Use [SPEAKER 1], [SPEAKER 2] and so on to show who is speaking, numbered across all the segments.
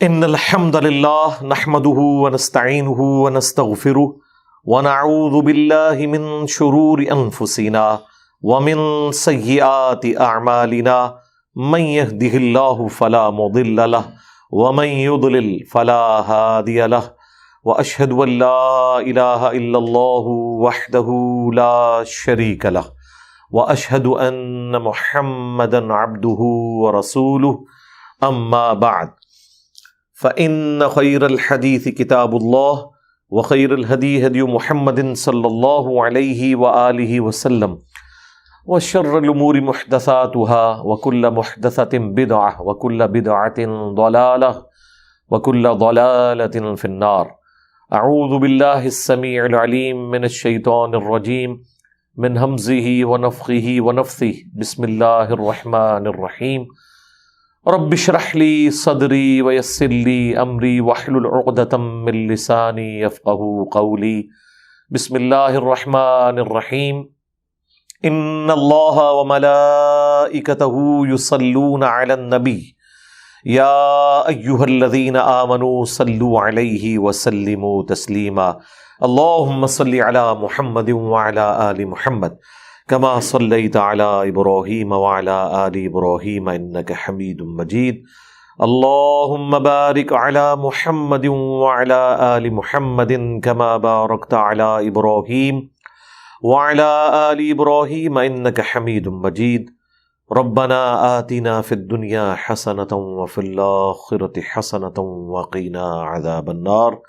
[SPEAKER 1] ان الحمد للہ نحمده ونستعینه ونستغفره ونعوذ باللہ من شرور انفسنا ومن سیئات اعمالنا من يهده الله فلا مضل له ومن يضلل فلا هادي له واشهد ان لا اله الا الله وحده لا شريك له واشهد ان محمدا عبده ورسوله اما بعد فإن خير الحديث كتاب الله وخير الهدي هدي محمد صلى الله عليه وآله وسلم وشر الأمور محدثاتها وكل محدثة بدعة وكل بدعة ضلالة وكل ضلالة في النار. أعوذ بالله السميع العليم من الشيطان الرجيم من همزه ونفخه ونفثه. بسم الله الرحمن الرحيم. رب اشرح لي صدري ويسر لي امري واحلل عقدة من لساني يفقهوا قولي. بسم الله الرحمن الرحيم. ان الله وملائكته يصلون على النبي يا ايها الذين امنوا صلوا عليه وسلموا تسليما. اللهم صل على محمد وعلى آل محمد كما صليت على إبراهيم وعلى آل إبراهيم إنك حميد مجيد. اللهم بارك على محمد وعلى آل محمد كما باركت على إبراهيم وعلى آل إبراهيم إنك حميد مجيد. ربنا آتنا في الدنيا حسنة وفي الآخرة حسنة وقنا عذاب النار.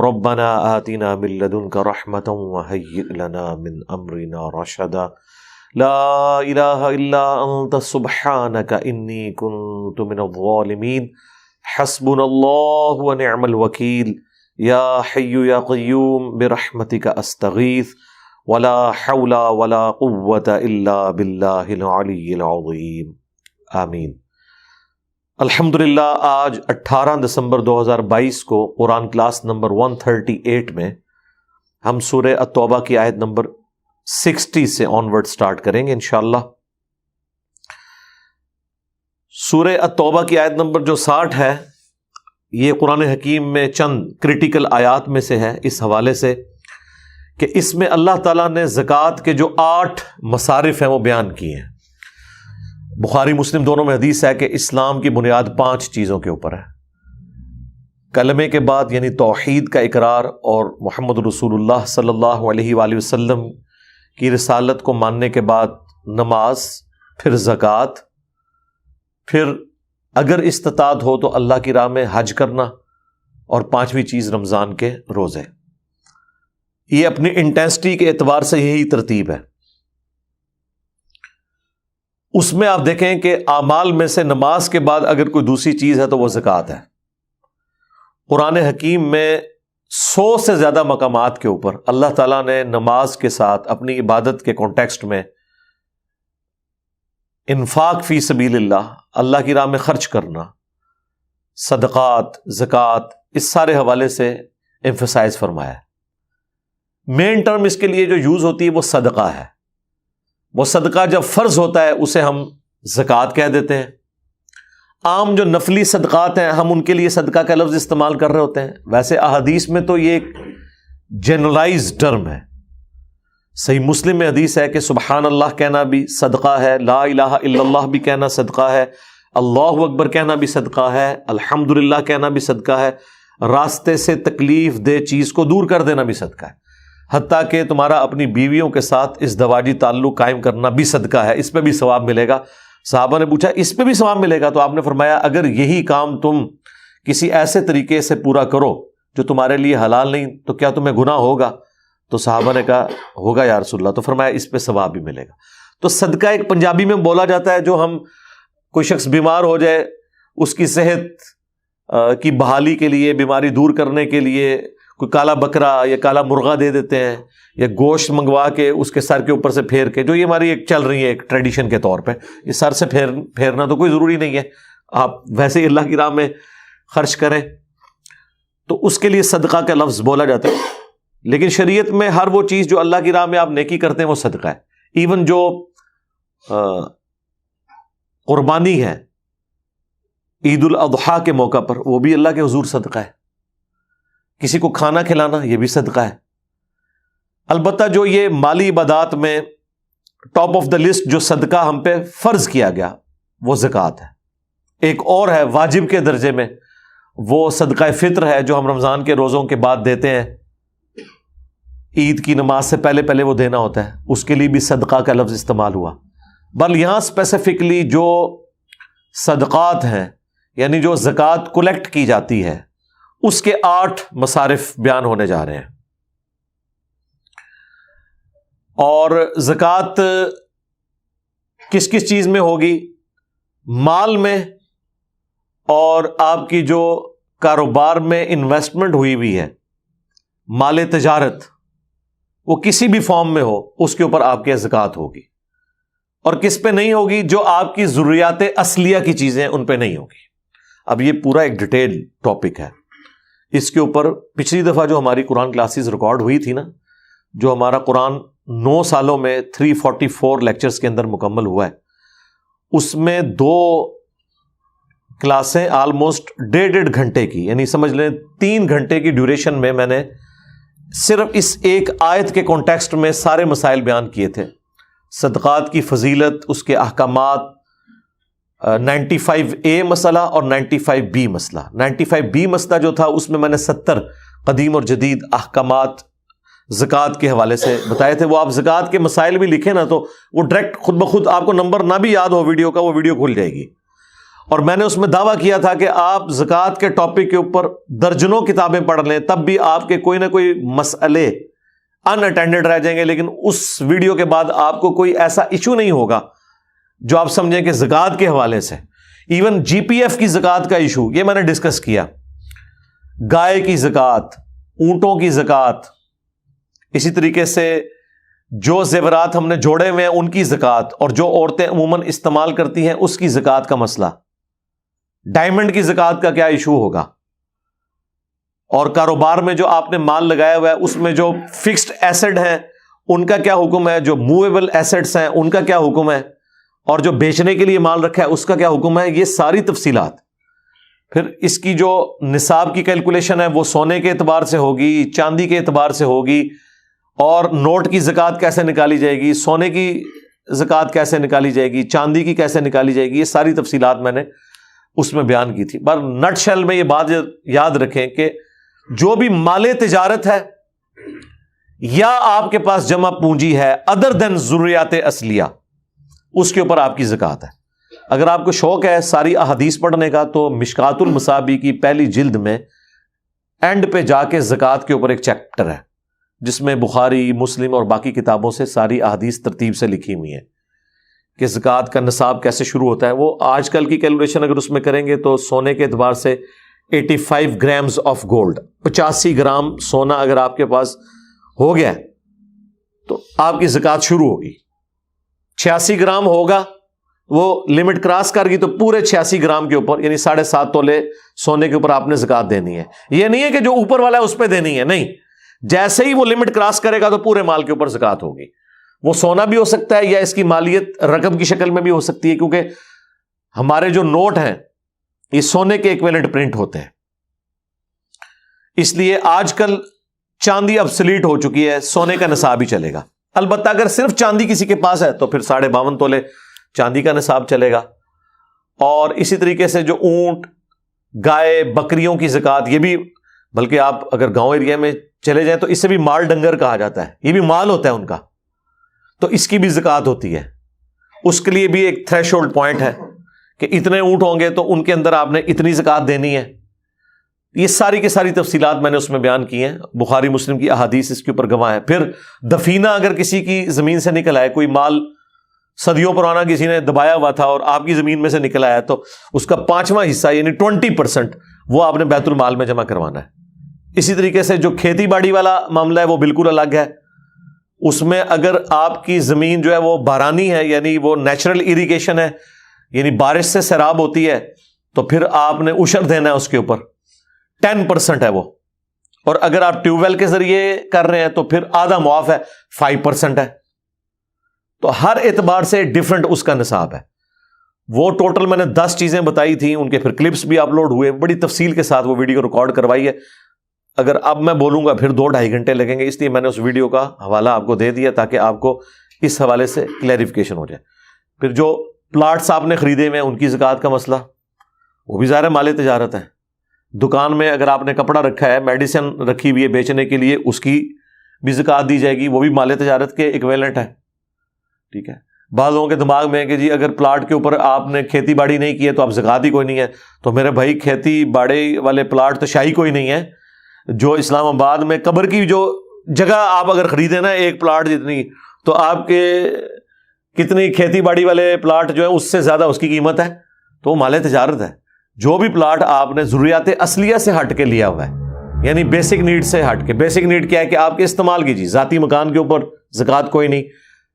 [SPEAKER 1] ربنا آتنا من لدنك رحمة وهيئ لنا من أمرنا رشدا. لا إله إلا أنت سبحانك إني كنت من الظالمين. حسبنا الله ونعم الوكيل. يا حي يا قيوم برحمتك أستغيث ولا حول ولا قوة إلا بالله العلي العظيم. آمین. الحمدللہ آج 18 دسمبر 2022 کو قرآن کلاس نمبر 138 میں ہم سورہ التوبہ کی آیت نمبر 60 سے آنورڈ سٹارٹ کریں گے انشاءاللہ. سورہ التوبہ کی آیت نمبر جو 60 ہے یہ قرآن حکیم میں چند کریٹیکل آیات میں سے ہے اس حوالے سے کہ اس میں اللہ تعالیٰ نے زکوٰۃ کے جو 8 مصارف ہیں وہ بیان کیے ہیں. بخاری مسلم دونوں میں حدیث ہے کہ اسلام کی بنیاد 5 چیزوں کے اوپر ہے. کلمے کے بعد یعنی توحید کا اقرار اور محمد رسول اللہ صلی اللہ علیہ وآلہ وسلم کی رسالت کو ماننے کے بعد نماز، پھر زکوٰۃ، پھر اگر استطاعت ہو تو اللہ کی راہ میں حج کرنا، اور 5ویں چیز رمضان کے روزے. یہ اپنی انٹینسٹی کے اعتبار سے یہی ترتیب ہے. اس میں آپ دیکھیں کہ اعمال میں سے نماز کے بعد اگر کوئی دوسری چیز ہے تو وہ زکوٰۃ ہے. قرآن حکیم میں 100 سے زیادہ مقامات کے اوپر اللہ تعالیٰ نے نماز کے ساتھ اپنی عبادت کے کانٹیکسٹ میں انفاق فی سبیل اللہ، اللہ کی راہ میں خرچ کرنا، صدقات، زکوٰۃ، اس سارے حوالے سے ایمفسائز فرمایا ہے. مین ٹرم اس کے لیے جو یوز ہوتی ہے وہ صدقہ ہے. وہ صدقہ جب فرض ہوتا ہے اسے ہم زکوٰۃ کہہ دیتے ہیں. عام جو نفلی صدقات ہیں ہم ان کے لیے صدقہ کا لفظ استعمال کر رہے ہوتے ہیں. ویسے احادیث میں تو یہ ایک جنرلائز ٹرم ہے. صحیح مسلم میں حدیث ہے کہ سبحان اللہ کہنا بھی صدقہ ہے، لا الہ الا اللہ بھی کہنا صدقہ ہے، اللہ اکبر کہنا بھی صدقہ ہے، الحمدللہ کہنا بھی صدقہ ہے، راستے سے تکلیف دہ چیز کو دور کر دینا بھی صدقہ ہے، حتیٰ کہ تمہارا اپنی بیویوں کے ساتھ ازدواجی تعلق قائم کرنا بھی صدقہ ہے، اس پہ بھی ثواب ملے گا. صحابہ نے پوچھا اس پہ بھی ثواب ملے گا؟ تو آپ نے فرمایا اگر یہی کام تم کسی ایسے طریقے سے پورا کرو جو تمہارے لیے حلال نہیں تو کیا تمہیں گناہ ہوگا؟ تو صحابہ نے کہا ہوگا یا رسول اللہ. تو فرمایا اس پہ ثواب بھی ملے گا. تو صدقہ ایک پنجابی میں بولا جاتا ہے جو ہم کوئی شخص بیمار ہو جائے اس کی صحت کی بحالی کے لیے، بیماری دور کرنے کے لیے کوئی کالا بکرا یا کالا مرغا دے دیتے ہیں، یا گوشت منگوا کے اس کے سر کے اوپر سے پھیر کے، جو یہ ہماری ایک چل رہی ہے ایک ٹریڈیشن کے طور پہ. یہ سر سے پھیرنا تو کوئی ضروری نہیں ہے، آپ ویسے ہی اللہ کی راہ میں خرچ کریں تو اس کے لیے صدقہ کا لفظ بولا جاتا ہے. لیکن شریعت میں ہر وہ چیز جو اللہ کی راہ میں آپ نیکی کرتے ہیں وہ صدقہ ہے. ایون جو قربانی ہے عید الاضحیٰ کے موقع پر وہ بھی اللہ کے حضور صدقہ ہے. کسی کو کھانا کھلانا یہ بھی صدقہ ہے. البتہ جو یہ مالی عبادات میں ٹاپ آف دا لسٹ جو صدقہ ہم پہ فرض کیا گیا وہ زکوٰۃ ہے. ایک اور ہے واجب کے درجے میں، وہ صدقہ فطر ہے جو ہم رمضان کے روزوں کے بعد دیتے ہیں. عید کی نماز سے پہلے پہلے وہ دینا ہوتا ہے، اس کے لیے بھی صدقہ کا لفظ استعمال ہوا. بل یہاں اسپیسیفکلی جو صدقات ہیں یعنی جو زکوٰۃ کلیکٹ کی جاتی ہے اس کے 8 مصارف بیان ہونے جا رہے ہیں. اور زکوٰۃ کس کس چیز میں ہوگی؟ مال میں، اور آپ کی جو کاروبار میں انویسٹمنٹ ہوئی ہوئی ہے، مال تجارت، وہ کسی بھی فارم میں ہو اس کے اوپر آپ کے زکوٰۃ ہوگی. اور کس پہ نہیں ہوگی؟ جو آپ کی ضروریات اصلیہ کی چیزیں ان پہ نہیں ہوگی. اب یہ پورا ایک ڈیٹیل ٹاپک ہے. اس کے اوپر پچھلی دفعہ جو ہماری قرآن کلاسز ریکارڈ ہوئی تھی نا، جو ہمارا قرآن 9 سالوں میں 344 لیکچرز کے اندر مکمل ہوا ہے، اس میں 2 کلاسیں آلموسٹ 1.5 گھنٹے کی، یعنی سمجھ لیں 3 گھنٹے کی ڈیوریشن میں میں نے صرف اس ایک آیت کے کانٹیکسٹ میں سارے مسائل بیان کیے تھے. صدقات کی فضیلت، اس کے احکامات، 95A مسئلہ اور 95B مسئلہ. 95B مسئلہ جو تھا اس میں نے 70 قدیم اور جدید احکامات زکوٰۃ کے حوالے سے بتائے تھے. وہ آپ زکوٰۃ کے مسائل بھی لکھیں نا تو وہ ڈائریکٹ خود بخود آپ کو نمبر نہ بھی یاد ہو ویڈیو کا، وہ ویڈیو کھل جائے گی. اور میں نے اس میں دعویٰ کیا تھا کہ آپ زکوٰۃ کے ٹاپک کے اوپر درجنوں کتابیں پڑھ لیں تب بھی آپ کے کوئی نہ کوئی مسئلے ان اٹینڈڈ رہ جائیں گے. لیکن اس ویڈیو کے بعد آپ کو کوئی ایسا ایشو نہیں ہوگا جو آپ سمجھیں کہ زکوٰۃ کے حوالے سے، ایون GPF کی زکوٰۃ کا ایشو یہ میں نے ڈسکس کیا، گائے کی زکوٰۃ، اونٹوں کی زکوٰۃ، اسی طریقے سے جو زیورات ہم نے جوڑے ہوئے ہیں ان کی زکوٰۃ، اور جو عورتیں عموماً استعمال کرتی ہیں اس کی زکوٰۃ کا مسئلہ، ڈائمنڈ کی زکوٰۃ کا کیا ایشو ہوگا، اور کاروبار میں جو آپ نے مال لگایا ہوا ہے اس میں جو فکسڈ ایسڈ ہیں ان کا کیا حکم ہے، جو موویبل ایسڈس ہیں ان کا کیا حکم ہے، اور جو بیچنے کے لیے مال رکھا ہے اس کا کیا حکم ہے. یہ ساری تفصیلات. پھر اس کی جو نصاب کی کیلکولیشن ہے وہ سونے کے اعتبار سے ہوگی، چاندی کے اعتبار سے ہوگی، اور نوٹ کی زکوٰۃ کیسے نکالی جائے گی، سونے کی زکوٰۃ کیسے نکالی جائے گی، چاندی کی کیسے نکالی جائے گی. یہ ساری تفصیلات میں نے اس میں بیان کی تھی. پر نٹ شیل میں یہ بات یاد رکھیں کہ جو بھی مال تجارت ہے یا آپ کے پاس جمع پونجی ہے ادر دین ضروریات اصلیہ، اس کے اوپر آپ کی زکوٰۃ ہے. اگر آپ کو شوق ہے ساری احادیث پڑھنے کا تو مشکات المصابیح کی پہلی جلد میں اینڈ پہ جا کے زکوٰۃ کے اوپر ایک چیپٹر ہے جس میں بخاری، مسلم اور باقی کتابوں سے ساری احادیث ترتیب سے لکھی ہوئی ہیں کہ زکوٰۃ کا نصاب کیسے شروع ہوتا ہے. وہ آج کل کی کیلکولیشن اگر اس میں کریں گے تو سونے کے اعتبار سے 85 گرامز آف گولڈ، 85 گرام سونا اگر آپ کے پاس ہو گیا تو آپ کی زکوٰۃ شروع ہوگی. 86 گرام ہوگا، وہ لمٹ کراس کر گئی تو پورے 86 گرام کے اوپر یعنی 7.5 تولے سونے کے اوپر آپ نے زکوٰۃ دینی ہے. یہ نہیں ہے کہ جو اوپر والا ہے اس پہ دینی ہے، نہیں، جیسے ہی وہ لمٹ کراس کرے گا تو پورے مال کے اوپر زکوٰۃ ہوگی. وہ سونا بھی ہو سکتا ہے یا اس کی مالیت رقم کی شکل میں بھی ہو سکتی ہے، کیونکہ ہمارے جو نوٹ ہیں یہ سونے کے ایکویلنٹ پرنٹ ہوتے ہیں. اس لیے آج کل چاندی ابسلیٹ ہو چکی ہے، سونے کا نصاب ہی چلے گا. البتہ اگر صرف چاندی کسی کے پاس ہے تو پھر 52.5 تولے چاندی کا نصاب چلے گا. اور اسی طریقے سے جو اونٹ، گائے، بکریوں کی زکوٰۃ، یہ بھی، بلکہ آپ اگر گاؤں ایریا میں چلے جائیں تو اسے بھی مال ڈنگر کہا جاتا ہے، یہ بھی مال ہوتا ہے ان کا، تو اس کی بھی زکوٰۃ ہوتی ہے. اس کے لیے بھی ایک تھریش ہولڈ پوائنٹ ہے کہ اتنے اونٹ ہوں گے تو ان کے اندر آپ نے اتنی زکوٰۃ دینی ہے. یہ ساری کی ساری تفصیلات میں نے اس میں بیان کی ہیں. بخاری مسلم کی احادیث اس کے اوپر گواہ ہے. پھر دفینہ اگر کسی کی زمین سے نکل آئے، کوئی مال صدیوں پرانا کسی نے دبایا ہوا تھا اور آپ کی زمین میں سے نکل آیا تو اس کا 5واں حصہ یعنی 20% وہ آپ نے بیت المال میں جمع کروانا ہے. اسی طریقے سے جو کھیتی باڑی والا معاملہ ہے وہ بالکل الگ ہے. اس میں اگر آپ کی زمین جو ہے وہ بارانی ہے، یعنی وہ نیچرل اریگیشن ہے، یعنی بارش سے سیراب ہوتی ہے، تو پھر آپ نے عشر دینا ہے اس کے اوپر، 10% ہے وہ. اور اگر آپ ٹیوب ویل کے ذریعے کر رہے ہیں تو پھر آدھا معاف ہے، 5% ہے. تو ہر اعتبار سے ڈفرنٹ اس کا نصاب ہے. وہ ٹوٹل میں نے 10 چیزیں بتائی تھیں، ان کے پھر کلپس بھی اپلوڈ ہوئے، بڑی تفصیل کے ساتھ وہ ویڈیو ریکارڈ کروائی ہے. اگر اب میں بولوں گا پھر 2-2.5 گھنٹے لگیں گے، اس لیے میں نے اس ویڈیو کا حوالہ آپ کو دے دیا تاکہ آپ کو اس حوالے سے کلیریفیکیشن ہو جائے. پھر جو پلاٹس آپ نے خریدے ہوئے ہیں ان کی زکوٰۃ کا مسئلہ، وہ بھی ظاہر مال تجارت ہے. دکان میں اگر آپ نے کپڑا رکھا ہے، میڈیسن رکھی ہوئی ہے بیچنے کے لیے، اس کی بھی زکوٰۃ دی جائے گی، وہ بھی مال تجارت کے ایکویلنٹ ہے. ٹھیک ہے. بعض لوگوں کے دماغ میں ہے کہ جی اگر پلاٹ کے اوپر آپ نے کھیتی باڑی نہیں کی ہے تو آپ زکوٰۃ ہی کوئی نہیں ہے. تو میرے بھائی کھیتی باڑی والے پلاٹ تو شاہی کوئی نہیں ہے. جو اسلام آباد میں قبر کی جو جگہ آپ اگر خریدیں نا ایک پلاٹ جتنی، تو آپ کے کتنی کھیتی باڑی والے پلاٹ جو ہیں اس سے زیادہ اس کی قیمت ہے. تو وہ مال تجارت ہے. جو بھی پلاٹ آپ نے ضروریات اصلیہ سے ہٹ کے لیا ہوا ہے، یعنی بیسک نیڈ سے ہٹ کے. بیسک نیڈ کیا ہے کہ آپ کے استعمال کی چیز، ذاتی مکان کے اوپر زکوٰۃ کوئی نہیں.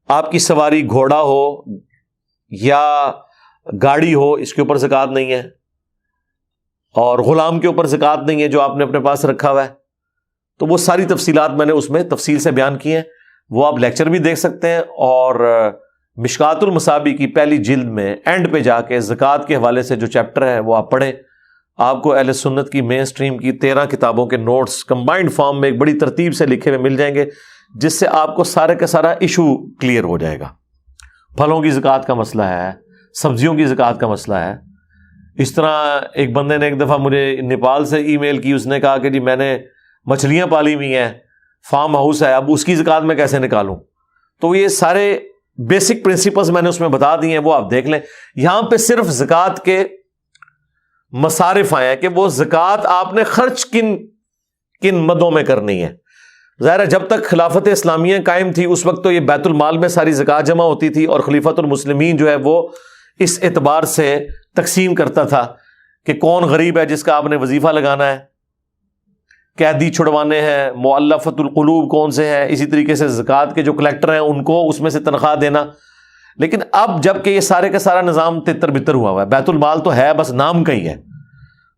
[SPEAKER 1] آپ کی سواری گھوڑا ہو یا گاڑی ہو، اس کے اوپر زکوٰۃ نہیں ہے. اور غلام کے اوپر زکوٰۃ نہیں ہے جو آپ نے اپنے پاس رکھا ہوا ہے. تو وہ ساری تفصیلات میں نے اس میں تفصیل سے بیان کی ہیں. وہ آپ لیکچر بھی دیکھ سکتے ہیں، اور مشکات المصابیح کی پہلی جلد میں اینڈ پہ جا کے زکوٰۃ کے حوالے سے جو چیپٹر ہے وہ آپ پڑھیں. آپ کو اہل سنت کی مین سٹریم کی 13 کتابوں کے نوٹس کمبائنڈ فارم میں ایک بڑی ترتیب سے لکھے ہوئے مل جائیں گے، جس سے آپ کو سارے کا سارا ایشو کلیئر ہو جائے گا. پھلوں کی زکوٰۃ کا مسئلہ ہے، سبزیوں کی زکوٰۃ کا مسئلہ ہے. اس طرح ایک بندے نے ایک دفعہ مجھے نیپال سے ای میل کی، اس نے کہا کہ جی میں نے مچھلیاں پالی ہوئی ہیں، فارم ہاؤس ہے، اب اس کی زکوٰۃ میں کیسے نکالوں. تو یہ سارے بیسک پرنسپلز میں نے اس میں بتا دی ہیں، وہ آپ دیکھ لیں. یہاں پہ صرف زکوٰۃ کے مصارف آئے ہیں کہ وہ زکوٰۃ آپ نے خرچ کن مدوں میں کرنی ہے. ظاہر ہے جب تک خلافت اسلامیہ قائم تھی اس وقت تو یہ بیت المال میں ساری زکوٰۃ جمع ہوتی تھی، اور خلیفۃ المسلمین جو ہے وہ اس اعتبار سے تقسیم کرتا تھا کہ کون غریب ہے جس کا آپ نے وظیفہ لگانا ہے، قیدی چھڑوانے ہیں، مؤلفۃ القلوب کون سے ہیں، اسی طریقے سے زکوٰۃ کے جو کلیکٹر ہیں ان کو اس میں سے تنخواہ دینا. لیکن اب جب کہ یہ سارے کا سارا نظام تتر بتر ہوا ہوا ہے، بیت المال تو ہے بس نام کا ہی ہے،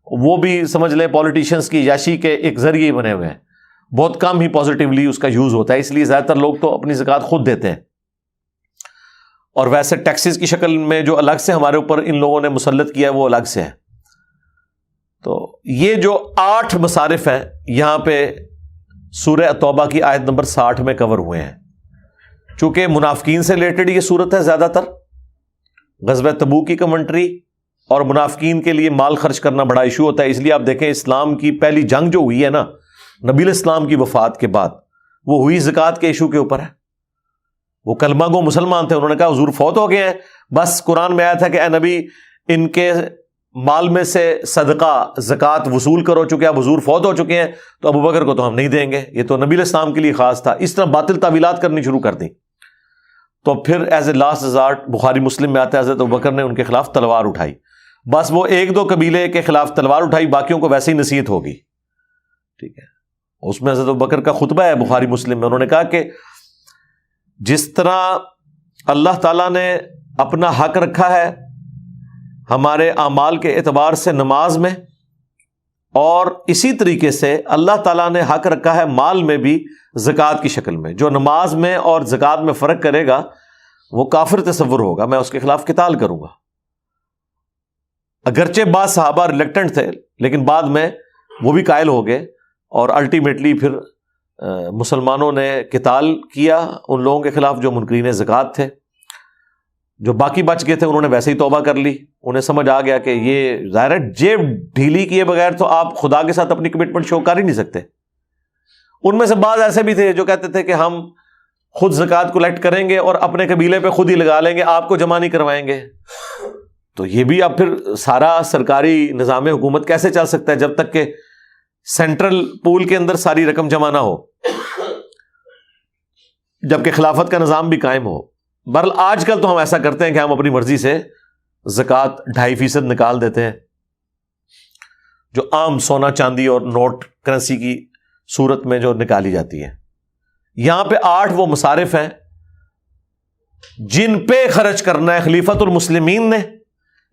[SPEAKER 1] وہ بھی سمجھ لیں پولیٹیشنز کی یاشی کے ایک ذریعے بنے ہوئے ہیں، بہت کم ہی پازیٹیولی اس کا یوز ہوتا ہے. اس لیے زیادہ تر لوگ تو اپنی زکوٰۃ خود دیتے ہیں، اور ویسے ٹیکسز کی شکل میں جو الگ سے ہمارے اوپر ان لوگوں نے مسلط کیا ہے وہ الگ سے ہے. تو یہ جو 8 مصارف ہیں یہاں پہ سورہ توبہ کی آیت نمبر 60 میں کور ہوئے ہیں. چونکہ منافقین سے ریلیٹڈ یہ صورت ہے زیادہ تر، غزوہ تبوک کی کمنٹری، اور منافقین کے لیے مال خرچ کرنا بڑا ایشو ہوتا ہے. اس لیے آپ دیکھیں اسلام کی پہلی جنگ جو ہوئی ہے نا نبی الاسلام کی وفات کے بعد، وہ ہوئی زکوٰۃ کے ایشو کے اوپر ہے. وہ کلمہ گو مسلمان تھے، انہوں نے کہا حضور فوت ہو گئے ہیں، بس قرآن میں آیا تھا کہ اے نبی ان کے مال میں سے صدقہ زکوٰۃ وصول کرو، چونکہ اب حضور فوت ہو چکے ہیں تو ابو بکر کو تو ہم نہیں دیں گے. یہ تو نبی الاسلام کے لیے خاص تھا. اس طرح باطل تعویلات کرنی شروع کر دی. تو پھر ایز اے لاسٹ ریزارٹ بخاری مسلم میں آتا ہے حضرت ابو بکر نے ان کے خلاف تلوار اٹھائی. بس وہ 1-2 قبیلے کے خلاف تلوار اٹھائی، باقیوں کو ویسے ہی نصیحت ہوگی. ٹھیک ہے. اس میں حضرت ابو بکر کا خطبہ ہے بخاری مسلم میں، انہوں نے کہا کہ جس طرح اللہ تعالیٰ نے اپنا حق رکھا ہے ہمارے اعمال کے اعتبار سے نماز میں، اور اسی طریقے سے اللہ تعالیٰ نے حق رکھا ہے مال میں بھی زکوٰۃ کی شکل میں. جو نماز میں اور زکوٰۃ میں فرق کرے گا وہ کافر تصور ہوگا، میں اس کے خلاف قتال کروں گا. اگرچہ بعض صحابہ ریلیکٹنٹ تھے لیکن بعد میں وہ بھی قائل ہو گئے، اور الٹیمیٹلی پھر مسلمانوں نے قتال کیا ان لوگوں کے خلاف جو منکرین زکوٰۃ تھے. جو باقی بچ گئے تھے انہوں نے ویسے ہی توبہ کر لی. انہیں سمجھ آ گیا کہ یہ ظاہر ہے جیب ڈھیلی کیے بغیر تو آپ خدا کے ساتھ اپنی کمٹمنٹ شو کر ہی نہیں سکتے. ان میں سے بعض ایسے بھی تھے جو کہتے تھے کہ ہم خود زکوٰۃ کلیکٹ کریں گے اور اپنے قبیلے پہ خود ہی لگا لیں گے، آپ کو جمع نہیں کروائیں گے. تو یہ بھی اب پھر سارا سرکاری نظام حکومت کیسے چل سکتا ہے جب تک کہ سینٹرل پول کے اندر ساری رقم جمع نہ ہو، جبکہ خلافت کا نظام بھی قائم ہو. بہرحال آج کل تو ہم ایسا کرتے ہیں کہ ہم اپنی مرضی سے زکوٰۃ 2.5% نکال دیتے ہیں، جو عام سونا چاندی اور نوٹ کرنسی کی صورت میں جو نکالی جاتی ہے. یہاں پہ 8 وہ مصارف ہیں جن پہ خرچ کرنا ہے خلیفۃ المسلمین نے،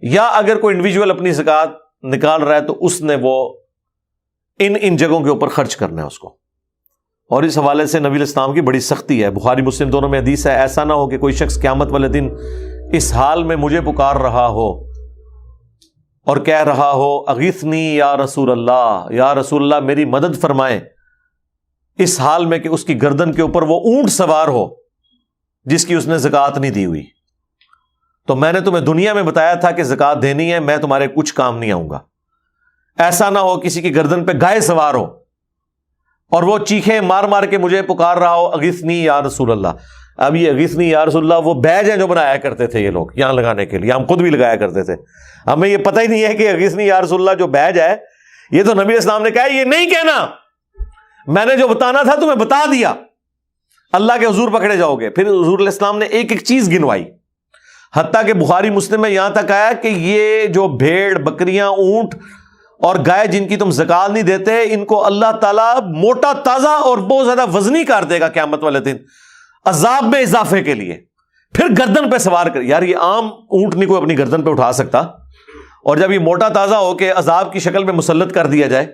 [SPEAKER 1] یا اگر کوئی انڈیویجول اپنی زکوٰۃ نکال رہا ہے تو اس نے وہ ان جگہوں کے اوپر خرچ کرنا ہے اس کو. اور اس حوالے سے نبی الاسلام کی بڑی سختی ہے. بخاری مسلم دونوں میں حدیث ہے، ایسا نہ ہو کہ کوئی شخص قیامت والے دن اس حال میں مجھے پکار رہا ہو اور کہہ رہا ہو اغیثنی یا رسول اللہ، یا رسول اللہ میری مدد فرمائیں، اس حال میں کہ اس کی گردن کے اوپر وہ اونٹ سوار ہو جس کی اس نے زکوٰۃ نہیں دی ہوئی، تو میں نے تمہیں دنیا میں بتایا تھا کہ زکوٰۃ دینی ہے، میں تمہارے کچھ کام نہیں آؤں گا۔ ایسا نہ ہو کسی کی گردن پہ گائے سوار ہو اور وہ چیخیں مار مار کے مجھے پکار رہا ہو اغیثنی یا رسول اللہ۔ اب یہ اغیثنی یا رسول اللہ وہ بیج ہیں جو بنایا کرتے تھے یہ لوگ یہاں لگانے کے لیے، ہم خود بھی لگایا کرتے تھے، ہمیں یہ پتہ ہی نہیں ہے کہ اغیثنی یا رسول اللہ جو بیج ہے یہ تو نبی اسلام نے کہا ہے، یہ نہیں کہنا، میں نے جو بتانا تھا تمہیں بتا دیا، اللہ کے حضور پکڑے جاؤ گے۔ پھر حضور علیہ السلام نے ایک ایک چیز گنوائی، حتیٰ کہ بخاری مسلم میں یہاں تک آیا کہ یہ جو بھیڑ بکریاں اونٹ اور گائے جن کی تم زکوٰۃ نہیں دیتے، ان کو اللہ تعالیٰ موٹا تازہ اور بہت زیادہ وزنی کر دے گا قیامت والے دن عذاب میں اضافے کے لیے، پھر گردن پہ سوار کر۔ یار یہ عام اونٹ نہیں کوئی اپنی گردن پہ اٹھا سکتا، اور جب یہ موٹا تازہ ہو کے عذاب کی شکل میں مسلط کر دیا جائے۔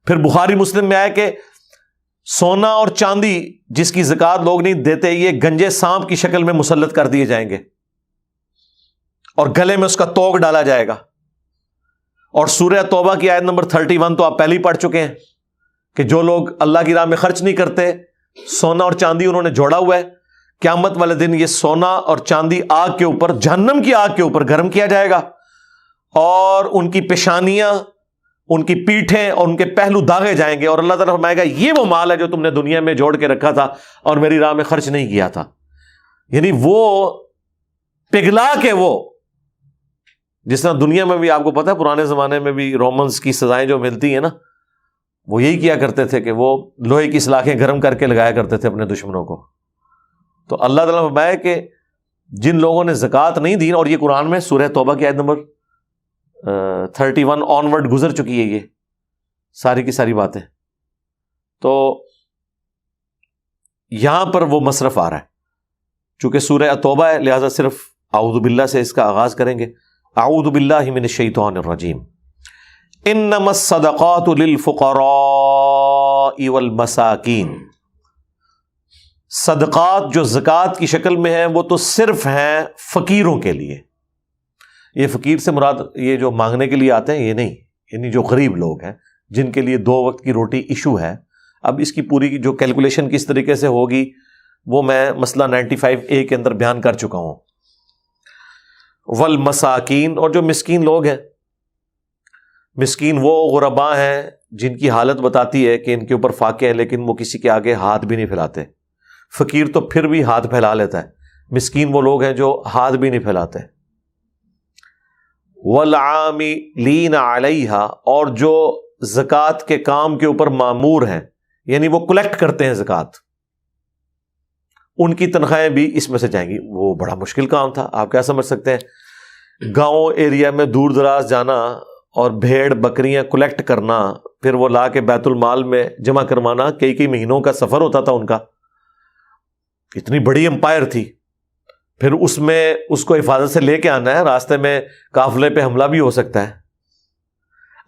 [SPEAKER 1] پھر بخاری مسلم میں آیا کہ سونا اور چاندی جس کی زکوٰۃ لوگ نہیں دیتے، یہ گنجے سانپ کی شکل میں مسلط کر دیے جائیں گے اور گلے میں اس کا توق ڈالا جائے گا۔ اور سورہ توبہ کی آیت نمبر 31 تو آپ پہلے ہی پڑھ چکے ہیں کہ جو لوگ اللہ کی راہ میں خرچ نہیں کرتے، سونا اور چاندی انہوں نے جوڑا ہوا ہے، قیامت والے دن یہ سونا اور چاندی آگ کے اوپر، جہنم کی آگ کے اوپر گرم کیا جائے گا، اور ان کی پیشانیاں، ان کی پیٹھیں اور ان کے پہلو داغے جائیں گے، اور اللہ تعالیٰ فرمائے گا یہ وہ مال ہے جو تم نے دنیا میں جوڑ کے رکھا تھا اور میری راہ میں خرچ نہیں کیا تھا۔ یعنی وہ پگھلا کے، وہ جس طرح دنیا میں بھی آپ کو پتا ہے پرانے زمانے میں بھی رومنز کی سزائیں جو ملتی ہیں نا، وہ یہی کیا کرتے تھے کہ وہ لوہے کی سلاخیں گرم کر کے لگایا کرتے تھے اپنے دشمنوں کو۔ تو اللہ تعالیٰ فرمایا کہ جن لوگوں نے زکوٰۃ نہیں دی، اور یہ قرآن میں سورہ توبہ کی آیت نمبر 31 آنورڈ گزر چکی ہے یہ ساری کی ساری باتیں، تو یہاں پر وہ مصرف آ رہا ہے۔ چونکہ سورہ توبہ ہے لہٰذا صرف اعوذ باللہ سے اس کا آغاز کریں گے۔ اعوذ باللہ من الشیطان الرجیم۔ انما الصدقات للفقراء والمساکین، صدقات جو زکوٰۃ کی شکل میں ہیں وہ تو صرف ہیں فقیروں کے لیے۔ یہ فقیر سے مراد یہ جو مانگنے کے لیے آتے ہیں یہ نہیں، یعنی جو غریب لوگ ہیں جن کے لیے 2 وقت کی روٹی ایشو ہے۔ اب اس کی پوری کی جو کیلکولیشن کس طریقے سے ہوگی وہ میں مسئلہ 95A کے اندر بیان کر چکا ہوں۔ والمساکین، اور جو مسکین لوگ ہیں، مسکین وہ غرباء ہیں جن کی حالت بتاتی ہے کہ ان کے اوپر فاقے ہیں لیکن وہ کسی کے آگے ہاتھ بھی نہیں پھیلاتے۔ فقیر تو پھر بھی ہاتھ پھیلا لیتا ہے، مسکین وہ لوگ ہیں جو ہاتھ بھی نہیں پھیلاتے۔ والعاملین علیہا، اور جو زکوٰۃ کے کام کے اوپر مامور ہیں، یعنی وہ کلیکٹ کرتے ہیں زکوٰۃ، ان کی تنخواہیں بھی اس میں سے جائیں گی۔ وہ بڑا مشکل کام تھا، آپ کیا سمجھ سکتے ہیں، گاؤں ایریا میں دور دراز جانا اور بھیڑ بکریاں کلیکٹ کرنا، پھر وہ لا کے بیت المال میں جمع کروانا، کئی مہینوں کا سفر ہوتا تھا ان کا، اتنی بڑی امپائر تھی، پھر اس میں اس کو حفاظت سے لے کے آنا ہے، راستے میں قافلے پہ حملہ بھی ہو سکتا ہے۔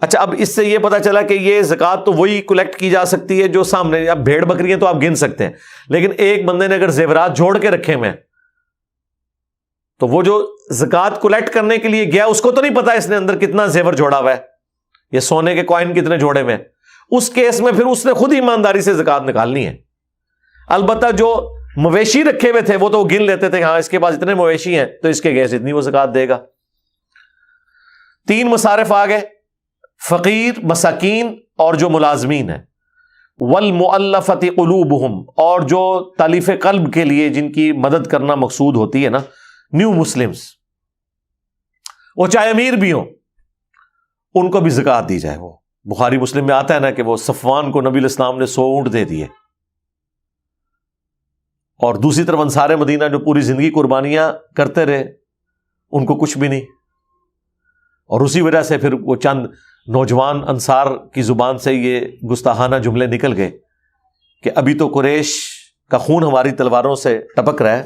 [SPEAKER 1] اچھا، اب اس سے یہ پتا چلا کہ یہ زکوٰۃ تو وہی کلیکٹ کی جا سکتی ہے جو سامنے، اب بھیڑ بکریاں تو آپ گن سکتے ہیں، لیکن ایک بندے نے اگر زیورات جوڑ کے رکھے ہوئے ہیں تو وہ جو زکوٰۃ کلیکٹ کرنے کے لیے گیا اس کو تو نہیں پتا اس نے اندر کتنا زیور جوڑا ہوا ہے، یا سونے کے کوائن کتنے جوڑے ہوئے ہیں۔ اس کیس میں پھر اس نے خود ایمانداری سے زکوٰۃ نکالنی ہے۔ البتہ جو مویشی رکھے ہوئے تھے وہ تو گن لیتے تھے، ہاں اس کے پاس اتنے مویشی ہیں تو اس کے گیس اتنی وہ زکوٰۃ دے گا۔ 3 مصارف آ گئے، فقیر، مساکین اور جو ملازمین ہیں۔ والمؤلفۃ قلوبہم، اور جو تالیف قلب کے لیے جن کی مدد کرنا مقصود ہوتی ہے نا، نیو مسلمز، وہ چاہے امیر بھی ہوں ان کو بھی زکوٰۃ دی جائے۔ وہ بخاری مسلم میں آتا ہے نا کہ وہ صفوان کو نبی علیہ السلام نے 100 اونٹ دے دیے، اور دوسری طرف انصار مدینہ جو پوری زندگی قربانیاں کرتے رہے ان کو کچھ بھی نہیں، اور اسی وجہ سے پھر وہ چند نوجوان انصار کی زبان سے یہ گستاخانہ جملے نکل گئے کہ ابھی تو قریش کا خون ہماری تلواروں سے ٹپک رہا ہے،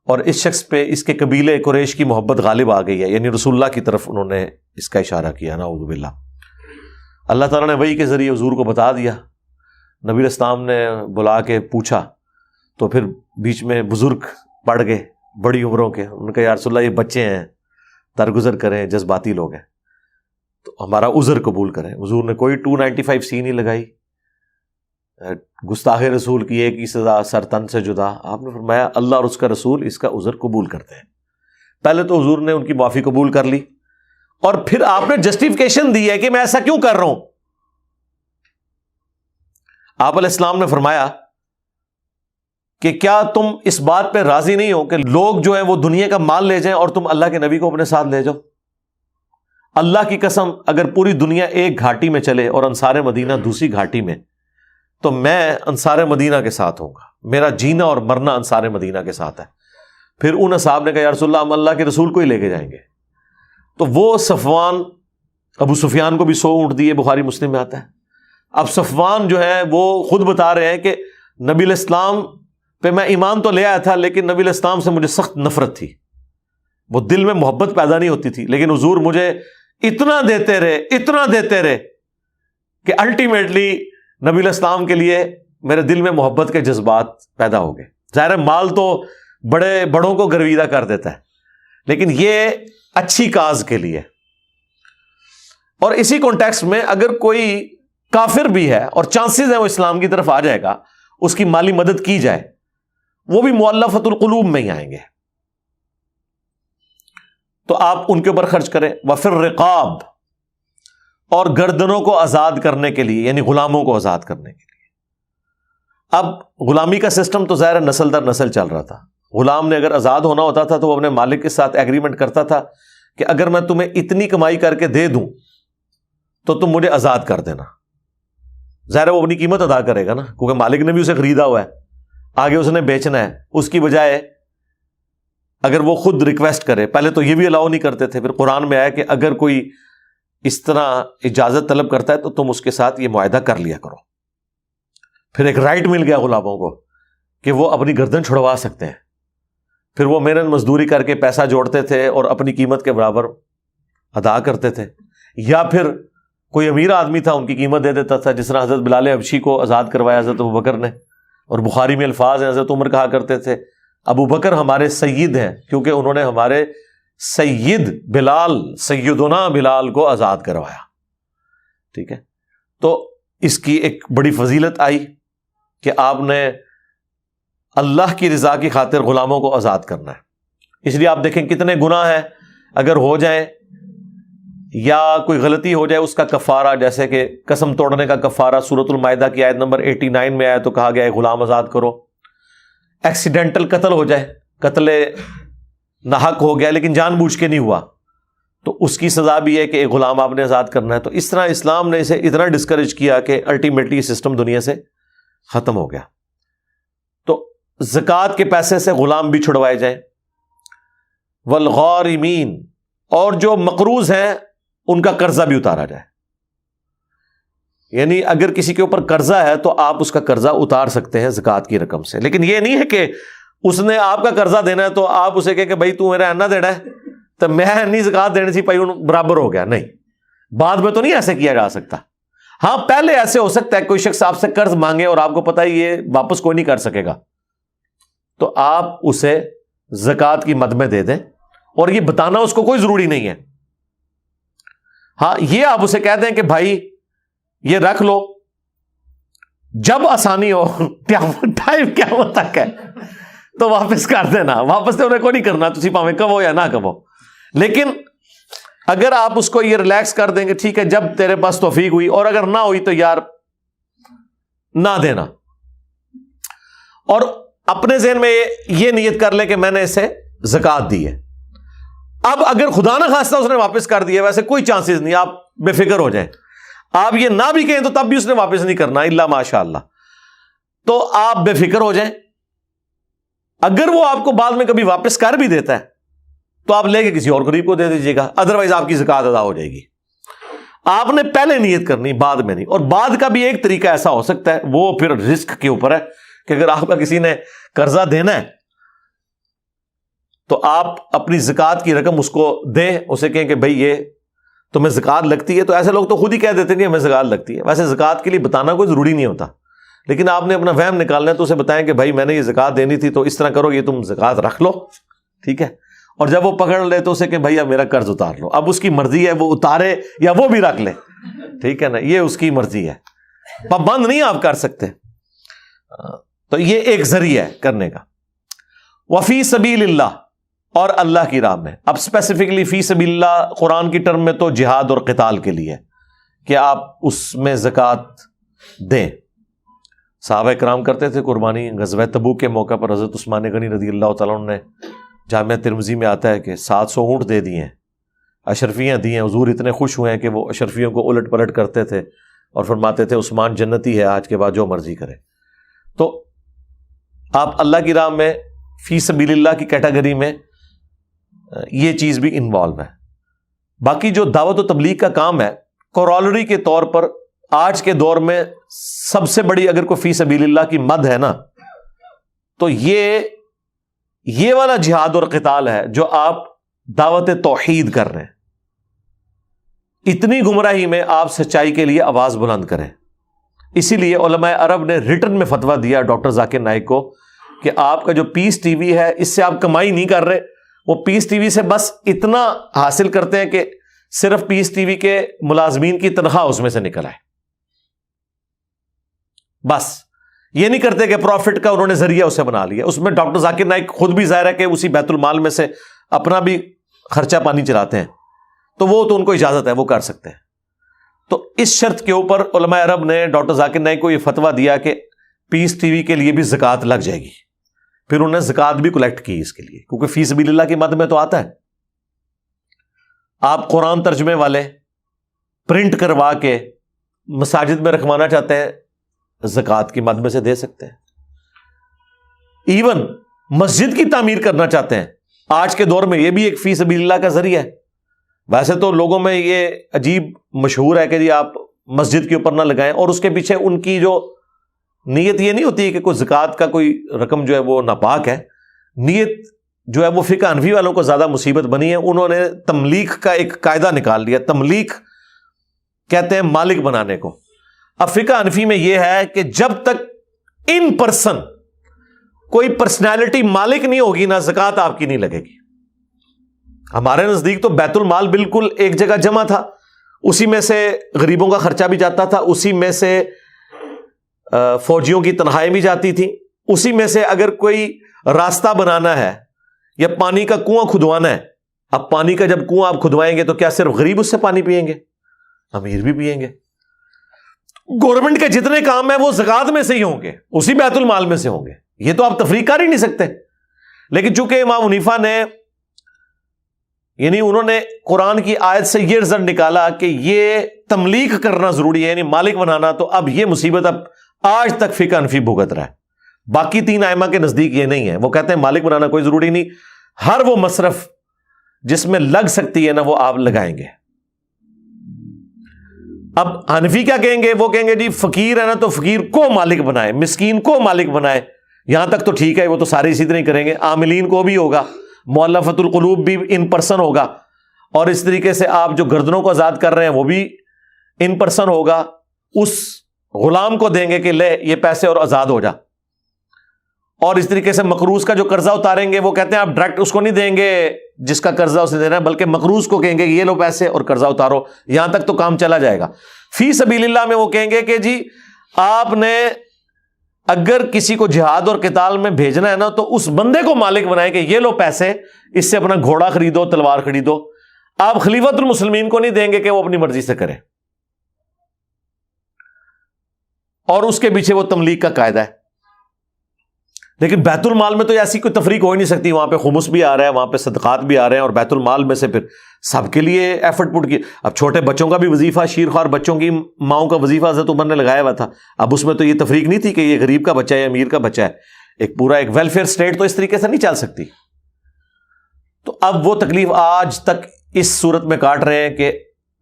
[SPEAKER 1] اور اس شخص پہ اس کے قبیلے قریش کی محبت غالب آ گئی ہے، یعنی رسول اللہ کی طرف انہوں نے اس کا اشارہ کیا۔ نعوذ باللہ۔ اللہ تعالیٰ نے وحی کے ذریعے حضور کو بتا دیا، نبی علیہ السلام نے بلا کے پوچھا تو پھر بیچ میں بزرگ پڑ گئے بڑی عمروں کے. انہوں نے کہا یا رسول اللہ یہ بچے ہیں, درگزر کریں, جذباتی لوگ ہیں, تو ہمارا عذر قبول کریں. حضور نے کوئی 295C نہیں لگائی, گستاخ رسول کی ایک ہی سزا, سر تن سے جدا. آپ نے فرمایا اللہ اور اس کا رسول اس کا عذر قبول کرتے ہیں. پہلے تو حضور نے ان کی معافی قبول کر لی, اور پھر آپ نے جسٹیفیکیشن دی ہے کہ میں ایسا کیوں کر رہا ہوں. آپ علیہ السلام نے فرمایا کہ کیا تم اس بات پہ راضی نہیں ہو کہ لوگ جو ہیں وہ دنیا کا مال لے جائیں اور تم اللہ کے نبی کو اپنے ساتھ لے جاؤ؟ اللہ کی قسم اگر پوری دنیا ایک گھاٹی میں چلے اور انصار مدینہ دوسری گھاٹی میں, تو میں انصار مدینہ کے ساتھ ہوں گا. میرا جینا اور مرنا انصار مدینہ کے ساتھ ہے. پھر ان اصحاب نے کہا یا رسول اللہ ہم اللہ کے رسول کو ہی لے کے جائیں گے. تو وہ صفوان, ابو سفیان کو بھی 100 اونٹ دیے, بخاری مسلم میں آتا ہے. اب صفوان جو ہے وہ خود بتا رہے ہیں کہ نبی علیہ السلام پہ میں ایمان تو لے آیا تھا, لیکن نبی علیہ السلام سے مجھے سخت نفرت تھی, وہ دل میں محبت پیدا نہیں ہوتی تھی, لیکن حضور مجھے اتنا دیتے رہے کہ الٹیمیٹلی نبی علیہ السلام کے لیے میرے دل میں محبت کے جذبات پیدا ہو گئے. ظاہر مال تو بڑوں کو گرویدہ کر دیتا ہے, لیکن یہ اچھی کاز کے لیے. اور اسی کانٹیکسٹ میں اگر کوئی کافر بھی ہے اور چانسز ہیں وہ اسلام کی طرف آ جائے گا, اس کی مالی مدد کی جائے, وہ بھی مؤلفۃ القلوب میں ہی آئیں گے, تو آپ ان کے اوپر خرچ کریں. وفر رقاب, اور گردنوں کو آزاد کرنے کے لیے, یعنی غلاموں کو آزاد کرنے کے لیے. اب غلامی کا سسٹم تو ظاہر نسل در نسل چل رہا تھا. غلام نے اگر آزاد ہونا ہوتا تھا تو وہ اپنے مالک کے ساتھ ایگریمنٹ کرتا تھا کہ اگر میں تمہیں اتنی کمائی کر کے دے دوں تو تم مجھے آزاد کر دینا. ظاہر وہ اپنی قیمت ادا کرے گا نا, کیونکہ مالک نے بھی اسے خریدا ہوا ہے, آگے اس نے بیچنا ہے. اس کی بجائے اگر وہ خود ریکویسٹ کرے, پہلے تو یہ بھی الاؤ نہیں کرتے تھے, پھر قرآن میں آیا کہ اگر کوئی اس طرح اجازت طلب کرتا ہے تو تم اس کے ساتھ یہ معاہدہ کر لیا کرو. پھر ایک رائٹ مل گیا غلاموں کو کہ وہ اپنی گردن چھڑوا سکتے ہیں. پھر وہ محنت مزدوری کر کے پیسہ جوڑتے تھے اور اپنی قیمت کے برابر ادا کرتے تھے, یا پھر کوئی امیر آدمی تھا ان کی قیمت دے دیتا تھا, جس طرح حضرت بلال حبشی کو آزاد کروایا حضرت ابوبکر نے. اور بخاری میں الفاظ ہیں, حضرت عمر کہا کرتے تھے ابو بکر ہمارے سید ہیں کیونکہ انہوں نے ہمارے سید بلال, سیدنا بلال کو آزاد کروایا. ٹھیک ہے, تو اس کی ایک بڑی فضیلت آئی کہ آپ نے اللہ کی رضا کی خاطر غلاموں کو آزاد کرنا ہے. اس لیے آپ دیکھیں کتنے گناہ ہیں اگر ہو جائیں یا کوئی غلطی ہو جائے, اس کا کفارہ, جیسے کہ قسم توڑنے کا کفارہ سورۃ المائدہ کی آیت نمبر 89 میں آیا تو کہا گیا ہے غلام آزاد کرو. ایکسیڈنٹل قتل ہو جائے, قتل ناحق ہو گیا لیکن جان بوجھ کے نہیں ہوا, تو اس کی سزا بھی ہے کہ ایک غلام آپ نے آزاد کرنا ہے. تو اس طرح اسلام نے اسے اتنا ڈسکریج کیا کہ الٹیمیٹلی سسٹم دنیا سے ختم ہو گیا. تو زکوٰۃ کے پیسے سے غلام بھی چھڑوائے جائیں. والغارمین, اور جو مقروض ہیں ان کا قرضہ بھی اتارا جائے. یعنی اگر کسی کے اوپر قرضہ ہے تو آپ اس کا قرضہ اتار سکتے ہیں زکوٰۃ کی رقم سے, لیکن یہ نہیں ہے کہ اس نے آپ کا قرضہ دینا ہے تو آپ اسے کہ بھائی تو میرا اینا دینا ہے تو میں نہیں زکوٰۃ دینی تھی بھائی برابر ہو گیا. نہیں, بعد میں تو نہیں ایسے کیا جا سکتا. ہاں پہلے ایسے ہو سکتا ہے کوئی شخص آپ سے قرض مانگے اور آپ کو پتہ ہے یہ واپس کوئی نہیں کر سکے گا, تو آپ اسے زکوٰۃ کی مد میں دے دیں, اور یہ بتانا اس کو کوئی ضروری نہیں ہے. ہاں یہ آپ اسے کہہ دیں کہ بھائی یہ رکھ لو, جب آسانی ہو ٹائم کیا وہ تک ہے تو واپس کر دینا. واپس تو انہیں کو نہیں کرنا, تسی پاویں کہو یا نہ کہو. لیکن اگر آپ اس کو یہ ریلیکس کر دیں گے ٹھیک ہے جب تیرے پاس توفیق ہوئی, اور اگر نہ ہوئی تو یار نہ دینا. اور اپنے ذہن میں یہ نیت کر لے کہ میں نے اسے زکوٰۃ دی ہے. اب اگر خدا نہ خواستہ اس نے واپس کر دیا, ویسے کوئی چانسز نہیں, آپ بے فکر ہو جائیں. آپ یہ نہ بھی کہیں تو تب بھی اس نے واپس نہیں کرنا الا ماشاء اللہ, تو آپ بے فکر ہو جائیں. اگر وہ آپ کو بعد میں کبھی واپس کر بھی دیتا ہے تو آپ لے کے کسی اور غریب کو دے دیجیے گا, ادروائز آپ کی زکوٰۃ ادا ہو جائے گی. آپ نے پہلے نیت کرنی, بعد میں نہیں. اور بعد کا بھی ایک طریقہ ایسا ہو سکتا ہے, وہ پھر رزق کے اوپر ہے کہ اگر آپ کا کسی نے قرضہ دینا ہے تو آپ اپنی زکوٰۃ کی رقم اس کو دیں, اسے کہیں کہ بھائی یہ تمہیں زکوٰۃ لگتی ہے. تو ایسے لوگ تو خود ہی کہہ دیتے ہیں کہ ہمیں زکوٰۃ لگتی ہے. ویسے زکوٰۃ کے لیے بتانا کوئی ضروری نہیں ہوتا, لیکن آپ نے اپنا وہم نکالنا ہے تو اسے بتائیں کہ بھائی میں نے یہ زکوٰۃ دینی تھی تو اس طرح کرو, یہ تم زکوٰۃ رکھ لو, ٹھیک ہے، اور جب وہ پکڑ لے تو اسے کہ بھائی اب میرا قرض اتار لو، اب اس کی مرضی ہے وہ اتارے یا وہ بھی رکھ لے، ٹھیک ہے نا، یہ اس کی مرضی ہے، پابند نہیں آپ کر سکتے۔ تو یہ ایک ذریعہ ہے کرنے کا۔ وفی سبیل اللہ، اور اللہ کی راہ میں، اب اسپیسیفکلی فی سبیل اللہ قرآن کی ٹرم میں تو جہاد اور قتال کے لیے کہ آپ اس میں زکوٰۃ دیں۔ صحابہ کرام کرتے تھے قربانی۔ غزوہ تبوک کے موقع پر حضرت عثمان غنی رضی اللہ تعالیٰ عنہ نے، جامعہ ترمذی میں آتا ہے کہ 700 اونٹ دے دیے ہیں، اشرفیاں دی ہیں۔ حضور اتنے خوش ہوئے ہیں کہ وہ اشرفیوں کو الٹ پلٹ کرتے تھے اور فرماتے تھے عثمان جنتی ہے، آج کے بعد جو مرضی کرے۔ تو آپ اللہ کی راہ میں فی سبیل اللہ کی کیٹیگری میں یہ چیز بھی انوالو ہے۔ باقی جو دعوت و تبلیغ کا کام ہے، کورالری کے طور پر آج کے دور میں سب سے بڑی اگر کوئی فی سبیل اللہ کی مد ہے نا، تو یہ والا جہاد اور قتال ہے جو آپ دعوت توحید کر رہے ہیں۔ اتنی گمراہی میں آپ سچائی کے لیے آواز بلند کریں۔ اسی لیے علماء عرب نے ریٹن میں فتویٰ دیا ڈاکٹر ذاکر نائک کو کہ آپ کا جو پیس ٹی وی ہے، اس سے آپ کمائی نہیں کر رہے، وہ پیس ٹی وی سے بس اتنا حاصل کرتے ہیں کہ صرف پیس ٹی وی کے ملازمین کی تنخواہ اس میں سے نکل آئے، بس یہ نہیں کرتے کہ پروفٹ کا انہوں نے ذریعہ اسے بنا لیا۔ اس میں ڈاکٹر ذاکر نائک خود بھی ظاہر ہے کہ اسی بیت المال میں سے اپنا بھی خرچہ پانی چلاتے ہیں، تو وہ تو ان کو اجازت ہے، وہ کر سکتے ہیں۔ تو اس شرط کے اوپر علماء عرب نے ڈاکٹر ذاکر نائک کو یہ فتویٰ دیا کہ پیس ٹی وی کے لیے بھی زکوٰۃ لگ جائے گی۔ پھر انہوں نے زکوٰۃ بھی کلیکٹ کی اس کے لیے، کیونکہ فی سبیل اللہ کی مد میں تو آتا ہے۔ آپ قرآن ترجمے والے پرنٹ کروا کے مساجد میں رکھوانا چاہتے ہیں، زکوٰۃ کی مد میں سے دے سکتے ہیں۔ ایون مسجد کی تعمیر کرنا چاہتے ہیں، آج کے دور میں یہ بھی ایک فی سبیل اللہ کا ذریعہ ہے۔ ویسے تو لوگوں میں یہ عجیب مشہور ہے کہ جی آپ مسجد کے اوپر نہ لگائیں، اور اس کے پیچھے ان کی جو نیت یہ نہیں ہوتی کہ کوئی زکوٰۃ کا کوئی رقم جو ہے وہ ناپاک ہے، نیت جو ہے وہ فقہ حنفی والوں کو زیادہ مصیبت بنی ہے۔ انہوں نے تملیک کا ایک قاعدہ نکال لیا، تملیک کہتے ہیں مالک بنانے کو۔ اب فقہ حنفی میں یہ ہے کہ جب تک ان پرسن کوئی پرسنالٹی مالک نہیں ہوگی نا، زکوٰۃ آپ کی نہیں لگے گی۔ ہمارے نزدیک تو بیت المال بالکل ایک جگہ جمع تھا، اسی میں سے غریبوں کا خرچہ بھی جاتا تھا، اسی میں سے فوجیوں کی تنخواہیں بھی جاتی تھیں، اسی میں سے اگر کوئی راستہ بنانا ہے یا پانی کا کنواں کھدوانا ہے، اب پانی کا جب کنواں آپ کھدوائیں گے تو کیا صرف غریب اس سے پانی پئیں گے؟ امیر بھی پئیں گے۔ گورنمنٹ کے جتنے کام ہیں وہ زکوٰۃ میں سے ہی ہوں گے، اسی بیت المال میں سے ہوں گے، یہ تو آپ تفریق کر ہی نہیں سکتے۔ لیکن چونکہ امام حنیفہ نے، یعنی انہوں نے قرآن کی آیت سے یہ رزلٹ نکالا کہ یہ تملیک کرنا ضروری ہے، یعنی مالک بنانا، تو اب یہ مصیبت اب آج تک فقہ حنفی بھگت رہا ہے۔ باقی تین ائمہ کے نزدیک یہ نہیں ہے، وہ کہتے ہیں مالک بنانا کوئی ضروری نہیں، ہر وہ مصرف جس میں لگ سکتی ہے نا وہ آپ لگائیں گے۔ اب حنفی کیا کہیں گے؟ وہ کہیں گے جی فقیر ہے نا تو فقیر کو مالک بنائے، مسکین کو مالک بنائے، یہاں تک تو ٹھیک ہے، وہ تو سارے اسی طرح کریں گے، عاملین کو بھی ہوگا، مؤلفۃ القلوب بھی ان پرسن ہوگا، اور اس طریقے سے آپ جو گردنوں کو آزاد کر رہے ہیں وہ بھی ان پرسن ہوگا، اس غلام کو دیں گے کہ لے یہ پیسے اور آزاد ہو جا۔ اور اس طریقے سے مقروض کا جو قرضہ اتاریں گے وہ کہتے ہیں آپ ڈائریکٹ اس کو نہیں دیں گے جس کا قرضہ اسے دینا ہے، بلکہ مقروض کو کہیں گے کہ یہ لو پیسے اور قرضہ اتارو، یہاں تک تو کام چلا جائے گا۔ فی سبیل اللہ میں وہ کہیں گے کہ جی آپ نے اگر کسی کو جہاد اور قتال میں بھیجنا ہے نا تو اس بندے کو مالک بنائے کہ یہ لو پیسے، اس سے اپنا گھوڑا خریدو، تلوار خریدو۔ آپ خلیفۃ المسلمین کو نہیں دیں گے کہ وہ اپنی مرضی سے کرے، اور اس کے پیچھے وہ تملیک کا قاعدہ ہے۔ لیکن بیت المال میں تو ایسی کوئی تفریق ہو ہی نہیں سکتی، وہاں پہ خمس بھی آ رہا ہے، وہاں پہ صدقات بھی آ رہے ہیں، اور بیت المال میں سے پھر سب کے لیے ایفرٹ پٹ کی۔ اب چھوٹے بچوں کا بھی وظیفہ، شیرخوار بچوں کی ماؤں کا وظیفہ حضرت عمر نے لگایا ہوا تھا، اب اس میں تو یہ تفریق نہیں تھی کہ یہ غریب کا بچہ ہے یا امیر کا بچہ ہے، ایک پورا ایک ویلفیئر اسٹیٹ تو اس طریقے سے نہیں چل سکتی۔ تو اب وہ تکلیف آج تک اس صورت میں کاٹ رہے ہیں کہ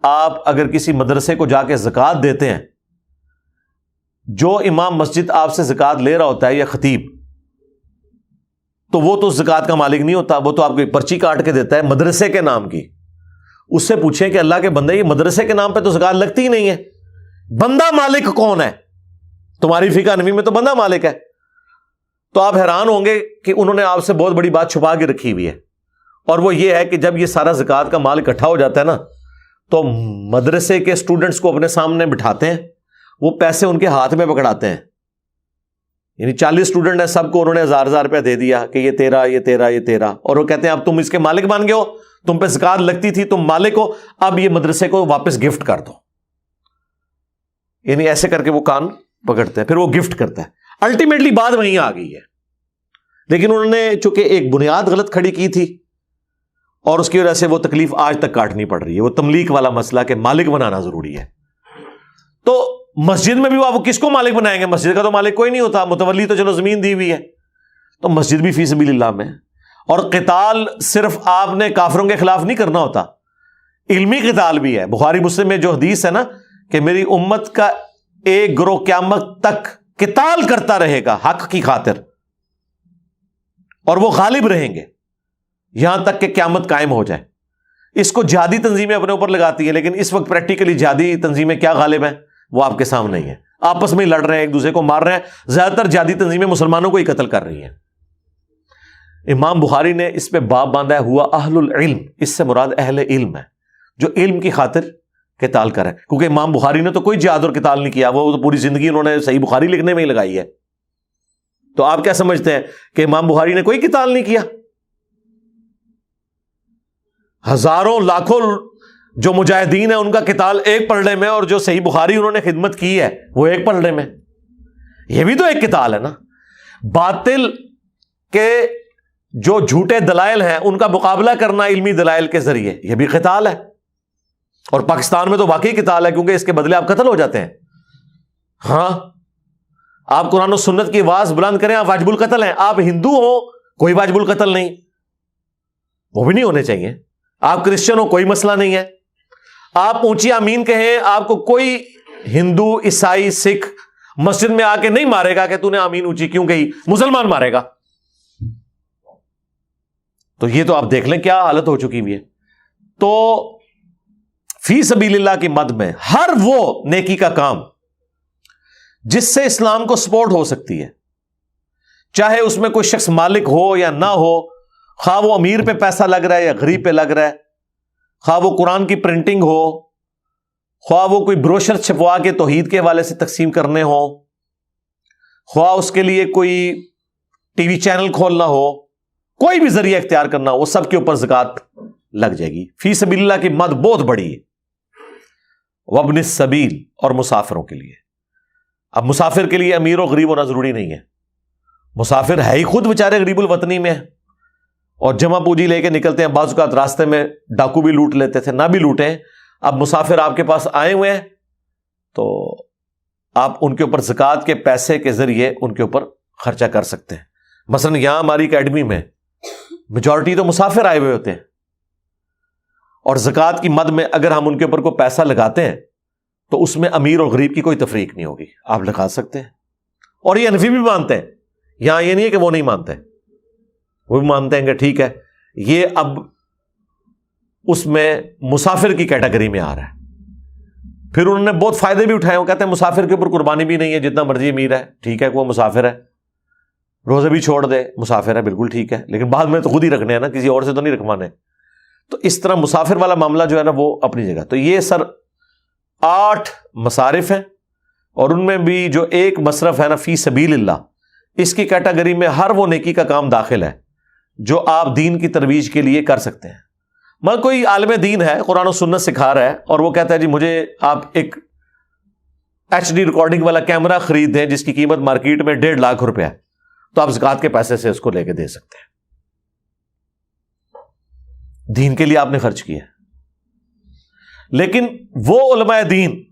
[SPEAKER 1] آپ اگر کسی مدرسے کو جا کے زکوٰۃ دیتے ہیں، جو امام مسجد آپ سے زکوٰۃ لے رہا ہوتا ہے یا خطیب، تو وہ تو زکوٰۃ کا مالک نہیں ہوتا، وہ تو آپ کو ایک پرچی کاٹ کے دیتا ہے مدرسے کے نام کی۔ اس سے پوچھیں کہ اللہ کے بندے یہ مدرسے کے نام پہ تو زکوٰۃ لگتی ہی نہیں ہے، بندہ مالک کون ہے؟ تمہاری فقہ حنفی میں تو بندہ مالک ہے۔ تو آپ حیران ہوں گے کہ انہوں نے آپ سے بہت بڑی بات چھپا کے رکھی ہوئی ہے۔ اور وہ یہ ہے کہ جب یہ سارا زکوٰۃ کا مال اکٹھا ہو جاتا ہے نا تو مدرسے کے اسٹوڈنٹس کو اپنے سامنے بٹھاتے ہیں, وہ پیسے ان کے ہاتھ میں پکڑاتے ہیں, یعنی 40 اسٹوڈنٹ ہیں, سب کو انہوں نے 1000 روپیہ دے دیا کہ یہ تیرا, یہ تیرا, یہ تیرا, اور وہ کہتے ہیں اب تم اس کے مالک بن گئے ہو, تم پہ زکوٰۃ لگتی تھی, تم مالک ہو, اب یہ مدرسے کو واپس گفٹ کر دو. یعنی ایسے کر کے وہ کان پکڑتے ہیں, پھر وہ گفٹ کرتا ہے. الٹیمیٹلی بات وہیں آ گئی ہے, لیکن انہوں نے چونکہ ایک بنیاد غلط کھڑی کی تھی اور اس کی وجہ سے وہ تکلیف آج تک کاٹنی پڑ رہی ہے. وہ تملیک والا مسئلہ کہ مالک بنانا ضروری ہے. تو مسجد میں بھی وہ کس کو مالک بنائیں گے؟ مسجد کا تو مالک کوئی نہیں ہوتا, متولی تو چلو زمین دی ہوئی ہے, تو مسجد بھی فی سبیل اللہ میں. اور قتال صرف آپ نے کافروں کے خلاف نہیں کرنا ہوتا, علمی قتال بھی ہے. بخاری مسلم میں جو حدیث ہے نا کہ میری امت کا ایک گروہ قیامت تک قتال کرتا رہے گا حق کی خاطر, اور وہ غالب رہیں گے یہاں تک کہ قیامت قائم ہو جائے. اس کو جہادی تنظیمیں اپنے اوپر لگاتی ہیں, لیکن اس وقت پریکٹیکلی جہادی تنظیمیں کیا غالب ہیں وہ آپ کے سامنے ہی ہیں. آپس میں ہی لڑ رہے ہیں, ایک دوسرے کو مار رہے ہیں. زیادہ تر جہادی تنظیمیں مسلمانوں کو ہی قتل کر رہی ہیں. امام بخاری نے اس پہ باب باندھا ہے ہوا اہل العلم, اس سے مراد اہل علم ہے جو علم کی خاطر قتال کرے, کیونکہ امام بخاری نے تو کوئی جہاد اور قتال نہیں کیا, وہ تو پوری زندگی انہوں نے صحیح بخاری لکھنے میں ہی لگائی ہے. تو آپ کیا سمجھتے ہیں کہ امام بخاری نے کوئی قتال نہیں کیا؟ ہزاروں لاکھوں جو مجاہدین ہیں ان کا قتال ایک پلڑے میں, اور جو صحیح بخاری انہوں نے خدمت کی ہے وہ ایک پلڑے میں. یہ بھی تو ایک قتال ہے نا. باطل کے جو جھوٹے دلائل ہیں ان کا مقابلہ کرنا علمی دلائل کے ذریعے, یہ بھی قتال ہے. اور پاکستان میں تو واقعی قتال ہے, کیونکہ اس کے بدلے آپ قتل ہو جاتے ہیں. ہاں, آپ قرآن و سنت کی آواز بلند کریں, آپ واجب القتل ہیں. آپ ہندو ہو, کوئی واجب القتل نہیں, وہ بھی نہیں ہونے چاہیے. آپ کرسچن ہو, کوئی مسئلہ نہیں ہے. آپ اونچی آمین کہیں, آپ کو کوئی ہندو, عیسائی, سکھ مسجد میں آ کے نہیں مارے گا کہ تو نے آمین اونچی کیوں کہی, مسلمان مارے گا. تو یہ تو آپ دیکھ لیں کیا حالت ہو چکی ہوئی ہے. تو فی سبیل اللہ کی مد میں ہر وہ نیکی کا کام جس سے اسلام کو سپورٹ ہو سکتی ہے, چاہے اس میں کوئی شخص مالک ہو یا نہ ہو, خواہ وہ امیر پہ پیسہ لگ رہا ہے یا غریب پہ لگ رہا ہے, خواہ وہ قرآن کی پرنٹنگ ہو, خواہ وہ کوئی بروشر چھپوا کے توحید کے حوالے سے تقسیم کرنے ہو, خواہ اس کے لیے کوئی ٹی وی چینل کھولنا ہو, کوئی بھی ذریعہ اختیار کرنا ہو, وہ سب کے اوپر زکوٰۃ لگ جائے گی. فی سبیل اللہ کی مد بہت بڑی ہے. وابن السبیل, اور مسافروں کے لیے. اب مسافر کے لیے امیر و غریب ہونا ضروری نہیں ہے. مسافر ہے ہی خود بیچارے غریب الوطنی میں, اور جمع پوجی لے کے نکلتے ہیں. بعض اوقات راستے میں ڈاکو بھی لوٹ لیتے تھے, نہ بھی لوٹیں. اب مسافر آپ کے پاس آئے ہوئے ہیں تو آپ ان کے اوپر زکوٰۃ کے پیسے کے ذریعے ان کے اوپر خرچہ کر سکتے ہیں. مثلا یہاں ہماری اکیڈمی میں میجورٹی تو مسافر آئے ہوئے ہوتے ہیں, اور زکوٰۃ کی مد میں اگر ہم ان کے اوپر کوئی پیسہ لگاتے ہیں تو اس میں امیر اور غریب کی کوئی تفریق نہیں ہوگی, آپ لگا سکتے ہیں. اور یہ حنفی بھی مانتے ہیں, یہاں یہ نہیں ہے کہ وہ نہیں مانتے, وہ بھی مانتے ہیں کہ ٹھیک ہے یہ اب اس میں مسافر کی کیٹیگری میں آ رہا ہے. پھر انہوں نے بہت فائدے بھی اٹھائے. وہ کہتے ہیں مسافر کے اوپر قربانی بھی نہیں ہے, جتنا مرضی امیر ہے ٹھیک ہے, وہ مسافر ہے, روزے بھی چھوڑ دے, مسافر ہے, بالکل ٹھیک ہے, لیکن بعد میں تو خود ہی رکھنے ہیں نا, کسی اور سے تو نہیں رکھوانے. تو اس طرح مسافر والا معاملہ جو ہے نا وہ اپنی جگہ. تو یہ سر 8 مصارف ہیں, اور ان میں بھی جو ایک مصرف ہے نا فی سبیل اللہ, اس کی کیٹیگری میں ہر وہ نیکی کا کام داخل ہے جو آپ دین کی ترویج کے لیے کر سکتے ہیں. مگر کوئی عالم دین ہے, قرآن و سنت سکھا رہا ہے, اور وہ کہتا ہے جی مجھے آپ ایک HD ریکارڈنگ والا کیمرہ خرید دیں جس کی قیمت مارکیٹ میں 1.5 لاکھ روپے ہے, تو آپ زکوٰۃ کے پیسے سے اس کو لے کے دے سکتے ہیں. دین کے لیے آپ نے خرچ کیا. لیکن وہ علماء دین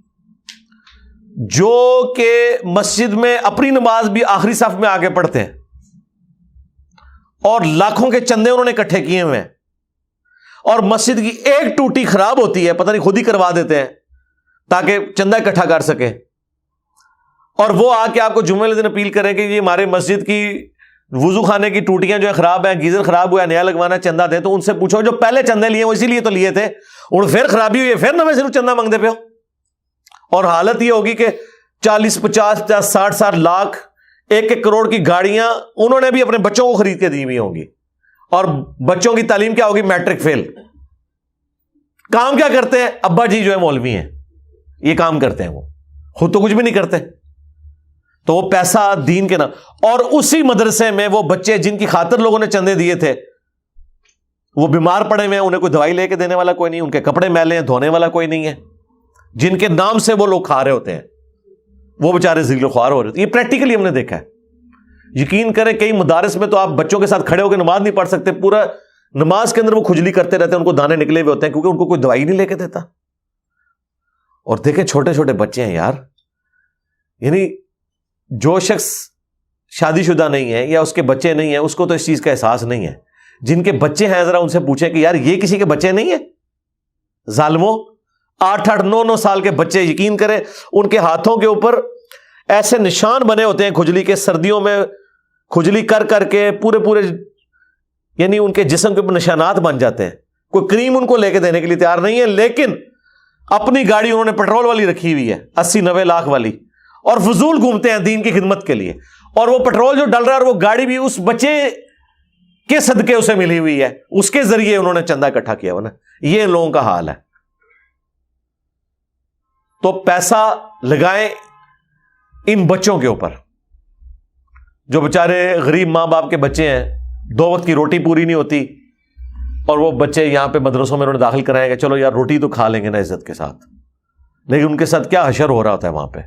[SPEAKER 1] جو کہ مسجد میں اپنی نماز بھی آخری صف میں آگے پڑھتے ہیں, اور لاکھوں کے چندے انہوں نے اکٹھے کیے ہوئے ہیں, اور مسجد کی ایک ٹوٹی خراب ہوتی ہے, پتہ نہیں خود ہی کروا دیتے ہیں تاکہ چندہ اکٹھا کر سکے, اور وہ آ کے آپ کو جمعے والے دن اپیل کریں کہ یہ ہمارے مسجد کی وضو خانے کی ٹوٹیاں جو ہے خراب ہیں, گیزر خراب ہوا ہے, نیا لگوانا, چندہ دیں. تو ان سے پوچھو جو پہلے چندے لیے وہ اسی لیے تو لیے تھے, ان پھر خرابی ہوئی ہے, پھر نہ میں صرف چندہ مانگتے پہ ہو. اور حالت یہ ہوگی کہ 40, 50, 60 لاکھ, 1 کروڑ کی گاڑیاں انہوں نے بھی اپنے بچوں کو خرید کے دی ہوئی ہوں گی, اور بچوں کی تعلیم کیا ہوگی؟ میٹرک فیل. کام کیا کرتے ہیں؟ ابا جی جو ہے مولوی ہیں، یہ کام کرتے ہیں، وہ خود تو کچھ بھی نہیں کرتے. تو وہ پیسہ دین کے نام. اور اسی مدرسے میں وہ بچے جن کی خاطر لوگوں نے چندے دیے تھے وہ بیمار پڑے ہوئے ہیں، انہیں کوئی دوائی لے کے دینے والا کوئی نہیں، ان کے کپڑے میلے ہیں، دھونے والا کوئی نہیں ہے. جن کے نام سے وہ لوگ کھا رہے ہوتے ہیں وہ بیچارے ذلیل و خوار ہو رہے ہوتے ہیں. یہ پریکٹیکلی ہم نے دیکھا ہے. یقین کریں کئی مدارس میں تو آپ بچوں کے ساتھ کھڑے ہو کے نماز نہیں پڑھ سکتے، پورا نماز کے اندر وہ کھجلی کرتے رہتے ہیں، ان کو دانے نکلے ہوئے ہوتے ہیں کیونکہ ان کو کوئی دوائی نہیں لے کے دیتا. اور دیکھیں چھوٹے چھوٹے بچے ہیں یار، یعنی جو شخص شادی شدہ نہیں ہے یا اس کے بچے نہیں ہیں اس کو تو اس چیز کا احساس نہیں ہے. جن کے بچے ہیں ذرا ان سے پوچھیں کہ یار یہ کسی کے بچے نہیں ہیں؟ ظالموں، 8-8 9-9 سال کے بچے، یقین کریں ان کے ہاتھوں کے اوپر ایسے نشان بنے ہوتے ہیں کھجلی کے، سردیوں میں کھجلی کر کر کے پورے یعنی ان کے جسم کے اوپر نشانات بن جاتے ہیں. کوئی کریم ان کو لے کے دینے کے لیے تیار نہیں ہے، لیکن اپنی گاڑی انہوں نے پیٹرول والی رکھی ہوئی ہے 80-90 لاکھ والی، اور فضول گھومتے ہیں دین کی خدمت کے لیے. اور وہ پیٹرول جو ڈل رہا ہے اور وہ گاڑی بھی اس بچے کے صدقے اسے ملی ہوئی ہے، اس کے ذریعے انہوں نے چندہ اکٹھا کیا ہوا نا. یہ ان لوگوں کا حال ہے. تو پیسہ لگائیں ان بچوں کے اوپر جو بیچارے غریب ماں باپ کے بچے ہیں، 2 وقت کی روٹی پوری نہیں ہوتی، اور وہ بچے یہاں پہ مدرسوں میں انہوں نے داخل کرائے کہ چلو یار روٹی تو کھا لیں گے نا عزت کے ساتھ، لیکن ان کے ساتھ کیا حشر ہو رہا ہوتا ہے وہاں پہ،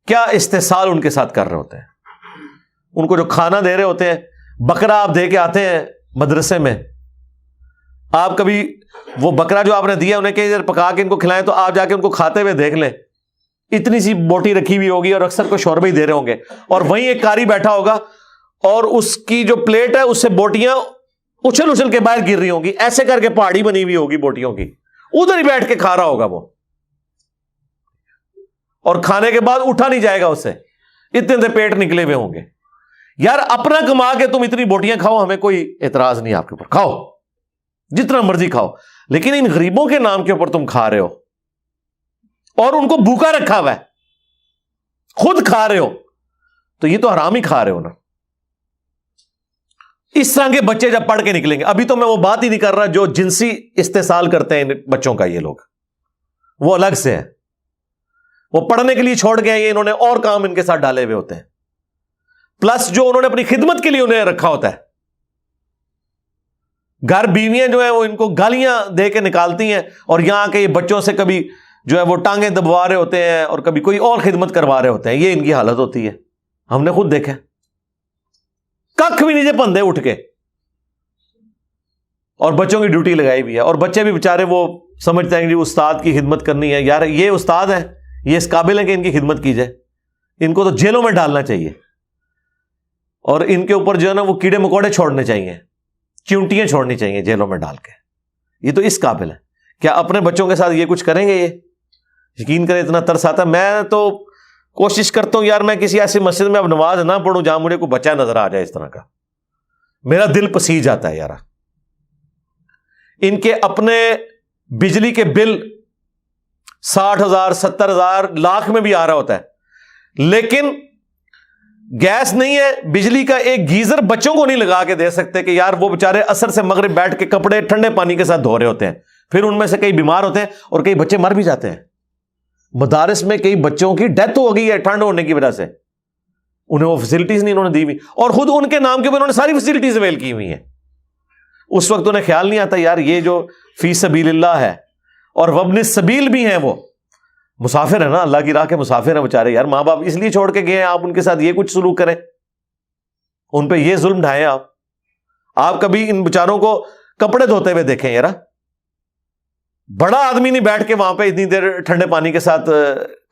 [SPEAKER 1] کیا استحصال ان کے ساتھ کر رہے ہوتے ہیں. ان کو جو کھانا دے رہے ہوتے ہیں، بکرا آپ دے کے آتے ہیں مدرسے میں، آپ کبھی وہ بکرا جو آپ نے دیا انہیں کہ پکا کے ان کو کھلائیں تو آپ جا کے ان کو کھاتے ہوئے دیکھ لیں، اتنی سی بوٹی رکھی ہوئی ہوگی اور اکثر کو شوربے ہی دے رہے ہوں گے، اور وہیں ایک کاری بیٹھا ہوگا اور اس کی جو پلیٹ ہے اس سے بوٹیاں اچھل اچھل کے باہر گر رہی ہوں گی، ایسے کر کے پہاڑی بنی ہوئی ہوگی بوٹیوں کی، ادھر ہی بیٹھ کے کھا رہا ہوگا وہ، اور کھانے کے بعد اٹھا نہیں جائے گا اس سے، اتنے پیٹ نکلے ہوئے ہوں گے. یار اپنا کما کے تم اتنی بوٹیاں کھاؤ، ہمیں کوئی اعتراض نہیں آپ کے اوپر، کھاؤ جتنا مرضی کھاؤ، لیکن ان غریبوں کے نام کے اوپر تم کھا رہے ہو اور ان کو بھوکا رکھا ہوا ہے، خود کھا رہے ہو، تو یہ تو حرام ہی کھا رہے ہو نا. اس طرح کے بچے جب پڑھ کے نکلیں گے، ابھی تو میں وہ بات ہی نہیں کر رہا جو جنسی استحصال کرتے ہیں ان بچوں کا، یہ لوگ وہ الگ سے ہے، وہ پڑھنے کے لیے چھوڑ گئے، یہ انہوں نے اور کام ان کے ساتھ ڈالے ہوئے ہوتے ہیں، پلس جو انہوں نے اپنی خدمت کے لیے انہیں رکھا ہوتا ہے. گھر بیویاں جو ہیں وہ ان کو گالیاں دے کے نکالتی ہیں، اور یہاں کے یہ بچوں سے کبھی جو ہے وہ ٹانگیں دبوا رہے ہوتے ہیں اور کبھی کوئی اور خدمت کروا رہے ہوتے ہیں. یہ ان کی حالت ہوتی ہے، ہم نے خود دیکھا. ککھ بھی نیچے پندے اٹھ کے، اور بچوں کی ڈیوٹی لگائی ہوئی ہے، اور بچے بھی بےچارے وہ سمجھتے ہیں کہ استاد کی خدمت کرنی ہے. یار یہ استاد ہیں، یہ اس قابل ہیں کہ ان کی خدمت کی جائے، ان کو تو جیلوں میں ڈالنا چاہیے، اور ان کے اوپر جو ہے نا وہ کیڑے مکوڑے چھوڑنے چاہیے، چونٹیاں چھوڑنی چاہیے جیلوں میں ڈال کے. یہ تو اس قابل ہے. کیا اپنے بچوں کے ساتھ یہ کچھ کریں گے؟ یہ یقین کریں اتنا ترس آتا ہے. میں تو کوشش کرتا ہوں یار میں کسی ایسی مسجد میں اب نماز نہ پڑھوں جہاں مجھے کوئی بچہ نظر آ جائے اس طرح کا، میرا دل پسیج جاتا ہے یار. ان کے اپنے بجلی کے بل 60,000 70,000 لاکھ میں بھی آ رہا ہوتا ہے، لیکن گیس نہیں ہے، بجلی کا ایک گیزر بچوں کو نہیں لگا کے دے سکتے کہ یار وہ بےچارے عصر سے مغرب بیٹھ کے کپڑے ٹھنڈے پانی کے ساتھ دھو رہے ہوتے ہیں. پھر ان میں سے کئی بیمار ہوتے ہیں اور کئی بچے مر بھی جاتے ہیں. مدارس میں کئی بچوں کی ڈیتھ ہو گئی ہے ٹھنڈ ہونے کی وجہ سے، انہیں وہ فیسلٹیز نہیں انہوں نے دی ہوئی، اور خود ان کے نام کے اوپر انہوں نے ساری فیسلٹیز اویل کی ہوئی ہیں. اس وقت انہیں خیال نہیں آتا یار یہ جو فی سبیل اللہ ہے، اور وابن السبیل بھی ہیں، وہ مسافر ہیں نا، اللہ کی راہ کے مسافر ہیں بیچارے. یار ماں باپ اس لیے چھوڑ کے گئے ہیں، آپ ان کے ساتھ یہ کچھ سلوک کریں، ان پہ یہ ظلم ڈھائیں. آپ کبھی ان بیچاروں کو کپڑے دھوتے ہوئے دیکھیں یار؟ بڑا آدمی نہیں بیٹھ کے وہاں پہ اتنی دیر ٹھنڈے پانی کے ساتھ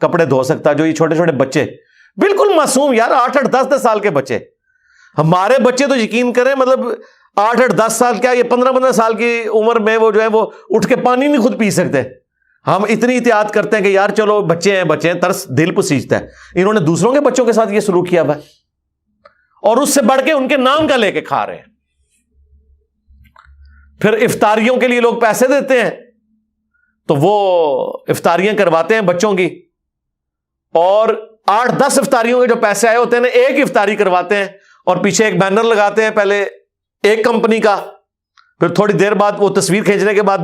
[SPEAKER 1] کپڑے دھو سکتا، جو یہ چھوٹے چھوٹے بچے بالکل معصوم یار، 8-8 10-10 سال کے بچے. ہمارے بچے تو یقین کریں مطلب 8-8 10 سال کیا، یہ 15-15 سال کی عمر میں وہ جو ہے وہ اٹھ کے پانی نہیں خود پی سکتے. ہم اتنی احتیاط کرتے ہیں کہ یار چلو بچے ہیں، ترس دل پسیجتا ہے. انہوں نے دوسروں کے بچوں کے ساتھ یہ سلوک کیا ہوا ہے، اور اس سے بڑھ کے ان کے نام کا لے کے کھا رہے ہیں. پھر افطاریوں کے لیے لوگ پیسے دیتے ہیں تو وہ افطاریاں کرواتے ہیں بچوں کی، اور 8-10 افطاریوں کے جو پیسے آئے ہوتے ہیں نا، ایک افطاری کرواتے ہیں اور پیچھے ایک بینر لگاتے ہیں، پہلے ایک کمپنی کا، پھر تھوڑی دیر بعد وہ تصویر کھینچنے کے بعد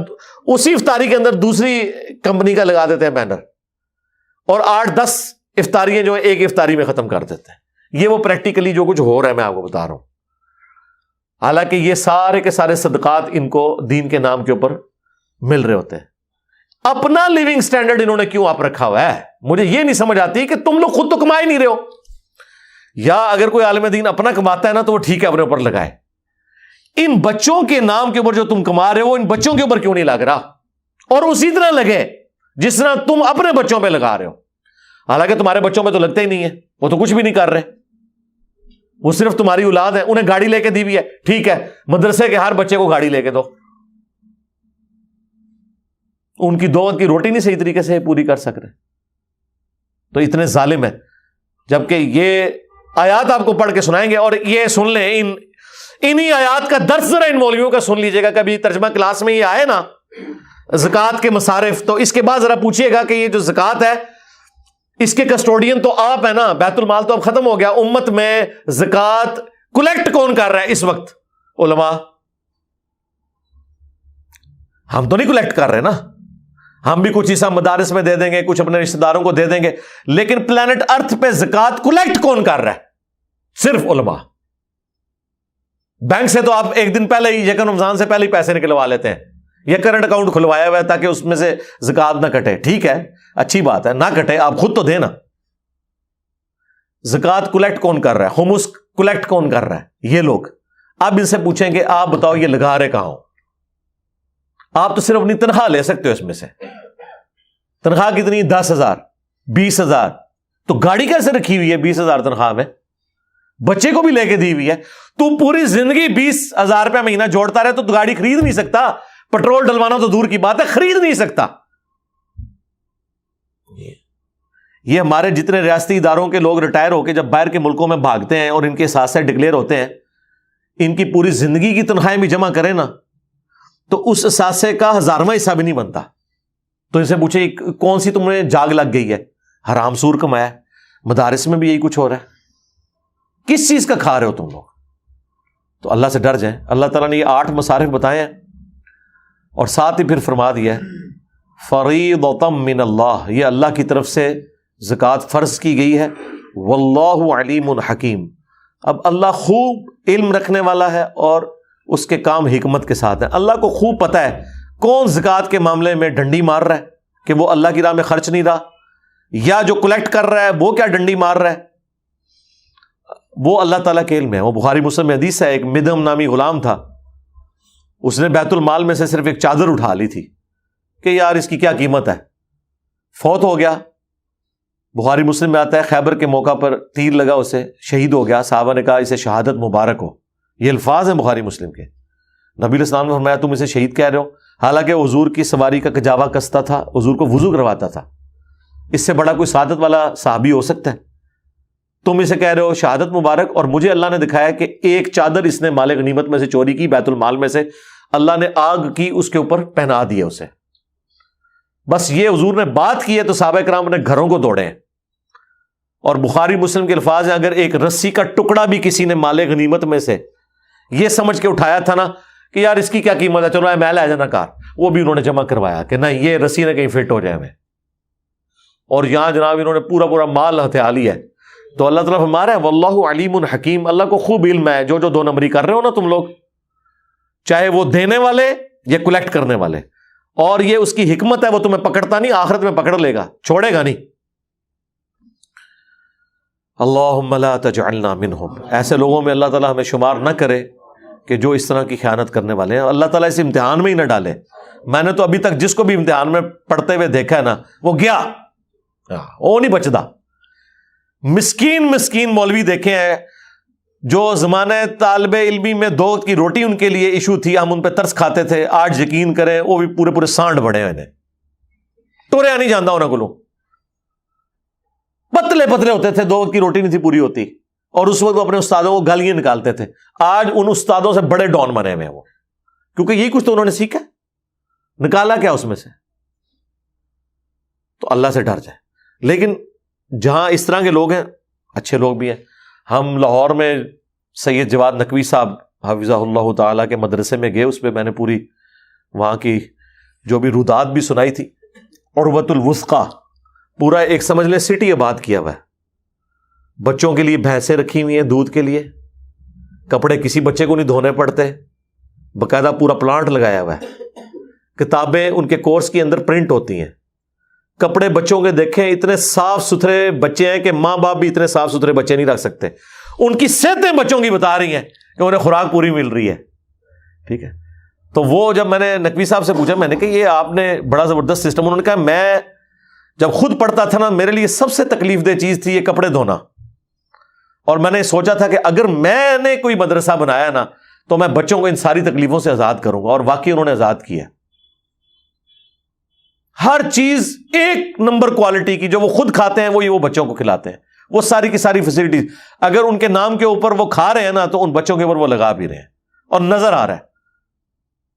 [SPEAKER 1] اسی افطاری کے اندر دوسری کمپنی کا لگا دیتے ہیں بینر، اور 8-10 افطاریاں جو ہے ایک افطاری میں ختم کر دیتے ہیں۔ یہ وہ پریکٹیکلی جو کچھ ہو رہا ہے میں آپ کو بتا رہا ہوں، حالانکہ یہ سارے کے سارے صدقات ان کو دین کے نام کے اوپر مل رہے ہوتے ہیں۔ اپنا لیونگ سٹینڈرڈ انہوں نے کیوں آپ رکھا ہوا ہے؟ مجھے یہ نہیں سمجھ آتی کہ تم لوگ خود تو کما ہی نہیں رہے ہو، یا اگر کوئی عالم دین اپنا کماتا ہے نا تو وہ ٹھیک ہے اپنے اوپر لگائے، ان بچوں کے نام کے اوپر جو تم کما رہے ہو ان بچوں کے اوپر کیوں نہیں لگ رہا؟ اور اسی طرح لگے جس طرح تم اپنے بچوں پہ لگا رہے ہو، حالانکہ تمہارے بچوں پہ تو لگتے ہی نہیں ہے، وہ تو کچھ بھی نہیں کر رہے، وہ صرف تمہاری اولاد ہے، انہیں گاڑی لے کے دی بھی ہے، ٹھیک ہے مدرسے کے ہر بچے کو گاڑی لے کے دو، ان کی 2 وقت کی روٹی نہیں صحیح طریقے سے پوری کر سک رہے، تو اتنے ظالم ہیں۔ جبکہ یہ آیات آپ کو پڑھ کے سنائیں گے، اور یہ سن لیں انہی آیات کا درس ذرا ان مولویوں کا سن لیجئے گا، کبھی ترجمہ کلاس میں یہ آئے نا زکوٰۃ کے مصارف، تو اس کے بعد ذرا پوچھئے گا کہ یہ جو زکوٰۃ ہے اس کے کسٹوڈین تو آپ ہیں نا، بیت المال تو اب ختم ہو گیا، امت میں زکوٰۃ کلیکٹ کون کر رہا ہے اس وقت؟ علماء۔ ہم تو نہیں کلیکٹ کر رہے نا، ہم بھی کچھ حصہ مدارس میں دے دیں گے، کچھ اپنے رشتہ داروں کو دے دیں گے، لیکن پلانٹ ارتھ پہ زکوٰۃ کلیکٹ کون کر رہا ہے؟ صرف علماء۔ بینک سے تو آپ ایک دن پہلے ہی یکم رمضان سے پہلے ہی پیسے نکلوا لیتے ہیں، یا کرنٹ اکاؤنٹ کھلوایا ہوا ہے تاکہ اس میں سے زکوٰۃ نہ کٹے، ٹھیک ہے اچھی بات ہے، نہ کٹے، آپ خود تو دینا۔ زکوٰۃ کلیکٹ کون کر رہا ہے؟ خمس کلیکٹ کون کر رہا ہے؟ یہ لوگ۔ اب ان سے پوچھیں کہ آپ بتاؤ یہ لگا رہے کہاں ہو؟ آپ تو صرف اپنی تنخواہ لے سکتے ہو اس میں سے، تنخواہ کتنی؟ 10,000 20,000، تو گاڑی کیسے رکھی ہوئی ہے 20,000 تنخواہ میں؟ بچے کو بھی لے کے دی ہوئی ہے، تو پوری زندگی 20,000 روپیہ مہینہ جوڑتا رہے تو گاڑی خرید نہیں سکتا، پٹرول ڈلوانا تو دور کی بات ہے، خرید نہیں سکتا۔ یہ ہمارے جتنے ریاستی اداروں کے لوگ ریٹائر ہو کے جب باہر کے ملکوں میں بھاگتے ہیں اور ان کے اثاثے ڈکلیئر ہوتے ہیں، ان کی پوری زندگی کی تنخواہیں بھی جمع کریں نا تو اس اثاثے کا 1000واں حصہ بھی نہیں بنتا۔ تو ان سے پوچھے کون سی تم نے جاگ لگ گئی ہے؟ حرام سور کمایا، مدارس میں بھی یہی کچھ ہو رہا ہے، کس چیز کا کھا رہے ہو تم لوگ؟ تو اللہ سے ڈر جائیں۔ اللہ تعالیٰ نے یہ 8 مصارف بتائے ہیں، اور ساتھ ہی پھر فرما دیا ہے فریضۃ من اللہ، یہ اللہ کی طرف سے زکوٰۃ فرض کی گئی ہے، واللہ علیم حکیم، اب اللہ خوب علم رکھنے والا ہے اور اس کے کام حکمت کے ساتھ ہے۔ اللہ کو خوب پتہ ہے کون زکوٰۃ کے معاملے میں ڈنڈی مار رہا ہے کہ وہ اللہ کی راہ میں خرچ نہیں رہا، یا جو کلیکٹ کر رہا ہے وہ کیا ڈنڈی مار رہا ہے، وہ اللہ تعالیٰ کے علم ہے۔ وہ بخاری مسلم میں حدیث ہے، ایک مدھم نامی غلام تھا، اس نے بیت المال میں سے صرف ایک چادر اٹھا لی تھی کہ یار اس کی کیا قیمت ہے، فوت ہو گیا۔ بخاری مسلم میں آتا ہے خیبر کے موقع پر تیر لگا اسے، شہید ہو گیا، صحابہ نے کہا اسے شہادت مبارک ہو، یہ الفاظ ہیں بخاری مسلم کے۔ نبی علیہ السلام نے فرمایا تم اسے شہید کہہ رہے ہو، حالانکہ حضور کی سواری کا کجاوا کستا تھا، حضور کو وضو کرواتا تھا، اس سے بڑا کوئی سعادت والا صحابی ہو سکتا ہے؟ تم اسے کہہ رہے ہو شہادت مبارک، اور مجھے اللہ نے دکھایا کہ ایک چادر اس نے مال غنیمت میں سے چوری کی، بیت المال میں سے، اللہ نے آگ کی اس کے اوپر پہنا دیا اسے۔ بس یہ حضور نے بات کی ہے تو صحابہ کرام نے گھروں کو دوڑے ہیں۔ اور بخاری مسلم کے الفاظ ہیں اگر ایک رسی کا ٹکڑا بھی کسی نے مال غنیمت میں سے یہ سمجھ کے اٹھایا تھا نا کہ یار اس کی کیا قیمت ہے، چلو میں لے جانا کار، وہ بھی انہوں نے جمع کروایا کہ نہیں یہ رسی نہ کہیں فٹ ہو جائے ہمیں، اور یہاں جناب انہوں نے پورا پورا مال ہتھیا لیا ہے۔ تو اللہ تعالیٰ فرما رہا ہے واللہ علیم حکیم، اللہ کو خوب علم ہے جو 2 نمبری کر رہے ہو نا تم لوگ، چاہے وہ دینے والے یا کلیکٹ کرنے والے، اور یہ اس کی حکمت ہے، وہ تمہیں پکڑتا نہیں، آخرت میں پکڑ لے گا، چھوڑے گا نہیں۔ اللہم لا تجعلنا منہم، ایسے لوگوں میں اللہ تعالیٰ ہمیں شمار نہ کرے کہ جو اس طرح کی خیانت کرنے والے ہیں۔ اللہ تعالیٰ اس امتحان میں ہی نہ ڈالے۔ میں نے تو ابھی تک جس کو بھی امتحان میں پڑھتے ہوئے دیکھا ہے نا وہ گیا، وہ نہیں بچتا۔ مسکین مولوی دیکھے ہیں جو زمانہ طالب علمی میں 2 وقت کی روٹی ان کے لیے ایشو تھی، ہم ان پہ ترس کھاتے تھے، آج یقین کریں وہ بھی پورے سانڈ بڑے ہیں، ٹوریا نہیں جانا انہوں کو، پتلے ہوتے تھے، 2 وقت کی روٹی نہیں تھی پوری ہوتی، اور اس وقت وہ اپنے استادوں کو گالیاں نکالتے تھے۔ آج ان استادوں سے بڑے ڈان بنے ہوئے ہیں وہ، کیونکہ یہی کچھ تو انہوں نے سیکھا، نکالا کیا اس میں سے۔ تو اللہ سے ڈر جائے۔ لیکن جہاں اس طرح کے لوگ ہیں، اچھے لوگ بھی ہیں۔ ہم لاہور میں سید جواد نقوی صاحب حافظہ اللہ تعالیٰ کے مدرسے میں گئے, اس پہ میں نے پوری وہاں کی جو بھی رودات بھی سنائی تھی. عروۃ الوثقی پورا ایک سمجھ لیں سٹی آباد کیا ہوا ہے. بچوں کے لیے بھینسیں رکھی ہوئی ہیں دودھ کے لیے, کپڑے کسی بچے کو نہیں دھونے پڑتے, باقاعدہ پورا پلانٹ لگایا ہوا ہے. کتابیں ان کے کورس کے اندر پرنٹ ہوتی ہیں. کپڑے بچوں کے دیکھیں اتنے صاف ستھرے بچے ہیں کہ ماں باپ بھی اتنے صاف ستھرے بچے نہیں رکھ سکتے. ان کی صحتیں بچوں کی بتا رہی ہیں کہ انہیں خوراک پوری مل رہی ہے. ٹھیک ہے, تو وہ جب میں نے نقوی صاحب سے پوچھا, میں نے کہا یہ آپ نے بڑا زبردست سسٹم. انہوں نے کہا میں جب خود پڑھتا تھا نا, میرے لیے سب سے تکلیف دہ چیز تھی یہ کپڑے دھونا, اور میں نے سوچا تھا کہ اگر میں نے کوئی مدرسہ بنایا نا تو میں بچوں کو ان ساری تکلیفوں سے آزاد کروں گا. اور واقعی انہوں نے آزاد کیا. ہر چیز ایک نمبر کوالٹی کی جو وہ خود کھاتے ہیں وہی وہ بچوں کو کھلاتے ہیں. وہ ساری کی ساری فیسلٹیز اگر ان کے نام کے اوپر وہ کھا رہے ہیں نا تو ان بچوں کے اوپر وہ لگا بھی رہے ہیں, اور نظر آ رہا ہے.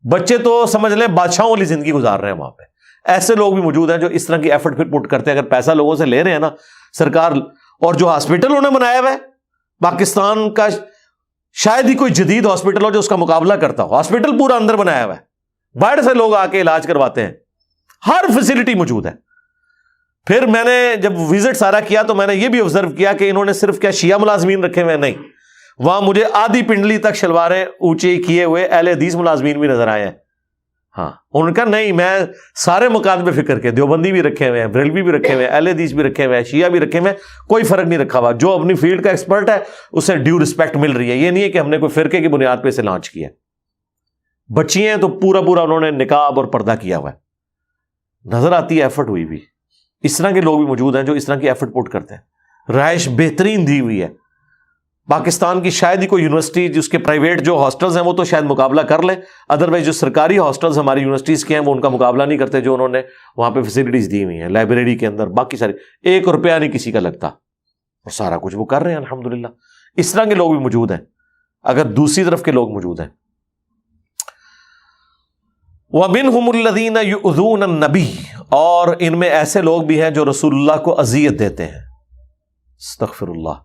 [SPEAKER 1] بچے تو سمجھ لیں بادشاہوں والی زندگی گزار رہے ہیں وہاں پہ. ایسے لوگ بھی موجود ہیں جو اس طرح کی ایفرٹ پھر پٹ کرتے ہیں. اگر پیسہ لوگوں سے لے رہے ہیں نا سرکار, اور جو ہاسپٹل انہوں نے بنایا ہوا ہے پاکستان کا شاید ہی کوئی جدید ہاسپٹل ہو جو اس کا مقابلہ کرتا ہو. ہاسپٹل پورا اندر بنایا ہوا ہے, باہر سے لوگ آ کے علاج کرواتے ہیں, ہر فیسلٹی موجود ہے. پھر میں نے جب وزٹ سارا کیا تو میں نے یہ بھی آبزرو کیا کہ انہوں نے صرف کیا شیعہ ملازمین رکھے ہوئے نہیں, وہاں مجھے آدھی پنڈلی تک شلواریں اونچی کیے ہوئے اہل حدیث ملازمین بھی نظر آئے ہیں. ہاں, انہوں نے کہا نہیں میں سارے مکاتب فکر کے, دیوبندی بھی رکھے ہوئے ہیں, بریلوی بھی رکھے ہوئے ہیں, اہل حدیث بھی رکھے ہوئے ہیں, شیعہ بھی رکھے ہوئے ہیں, کوئی فرق نہیں رکھا ہوا. جو اپنی فیلڈ کا ایکسپرٹ ہے اسے ڈیو رسپیکٹ مل رہی ہے. یہ نہیں ہے کہ ہم نے کوئی فرقے کی بنیاد پہ اسے لانچ کیا. بچی ہیں تو پورا انہوں نے نقاب اور پردہ کیا ہوا ہے. نظر آتی ہے ایفرٹ ہوئی بھی. اس طرح کے لوگ بھی موجود ہیں جو اس طرح کی ایفرٹ پٹ کرتے ہیں. رہائش بہترین دی ہوئی ہے. پاکستان کی شاید ہی کوئی یونیورسٹی جس کے پرائیویٹ جو ہاسٹلز ہیں وہ تو شاید مقابلہ کر لیں, ادروائز جو سرکاری ہاسٹلز ہماری یونیورسٹیز کے ہیں وہ ان کا مقابلہ نہیں کرتے جو انہوں نے وہاں پہ فیسلٹیز دی ہوئی ہیں. لائبریری کے اندر باقی ساری, 1 روپیہ نہیں کسی کا لگتا, اور سارا کچھ وہ کر رہے ہیں الحمدللہ. اس طرح کے لوگ بھی موجود ہیں. اگر دوسری طرف کے لوگ موجود ہیں, وَمِنْهُمُ الَّذِينَ يُؤْذُونَ النَّبِيَّ, اور ان میں ایسے لوگ بھی ہیں جو رسول اللہ کو اذیت دیتے ہیں. استغفر اللہ.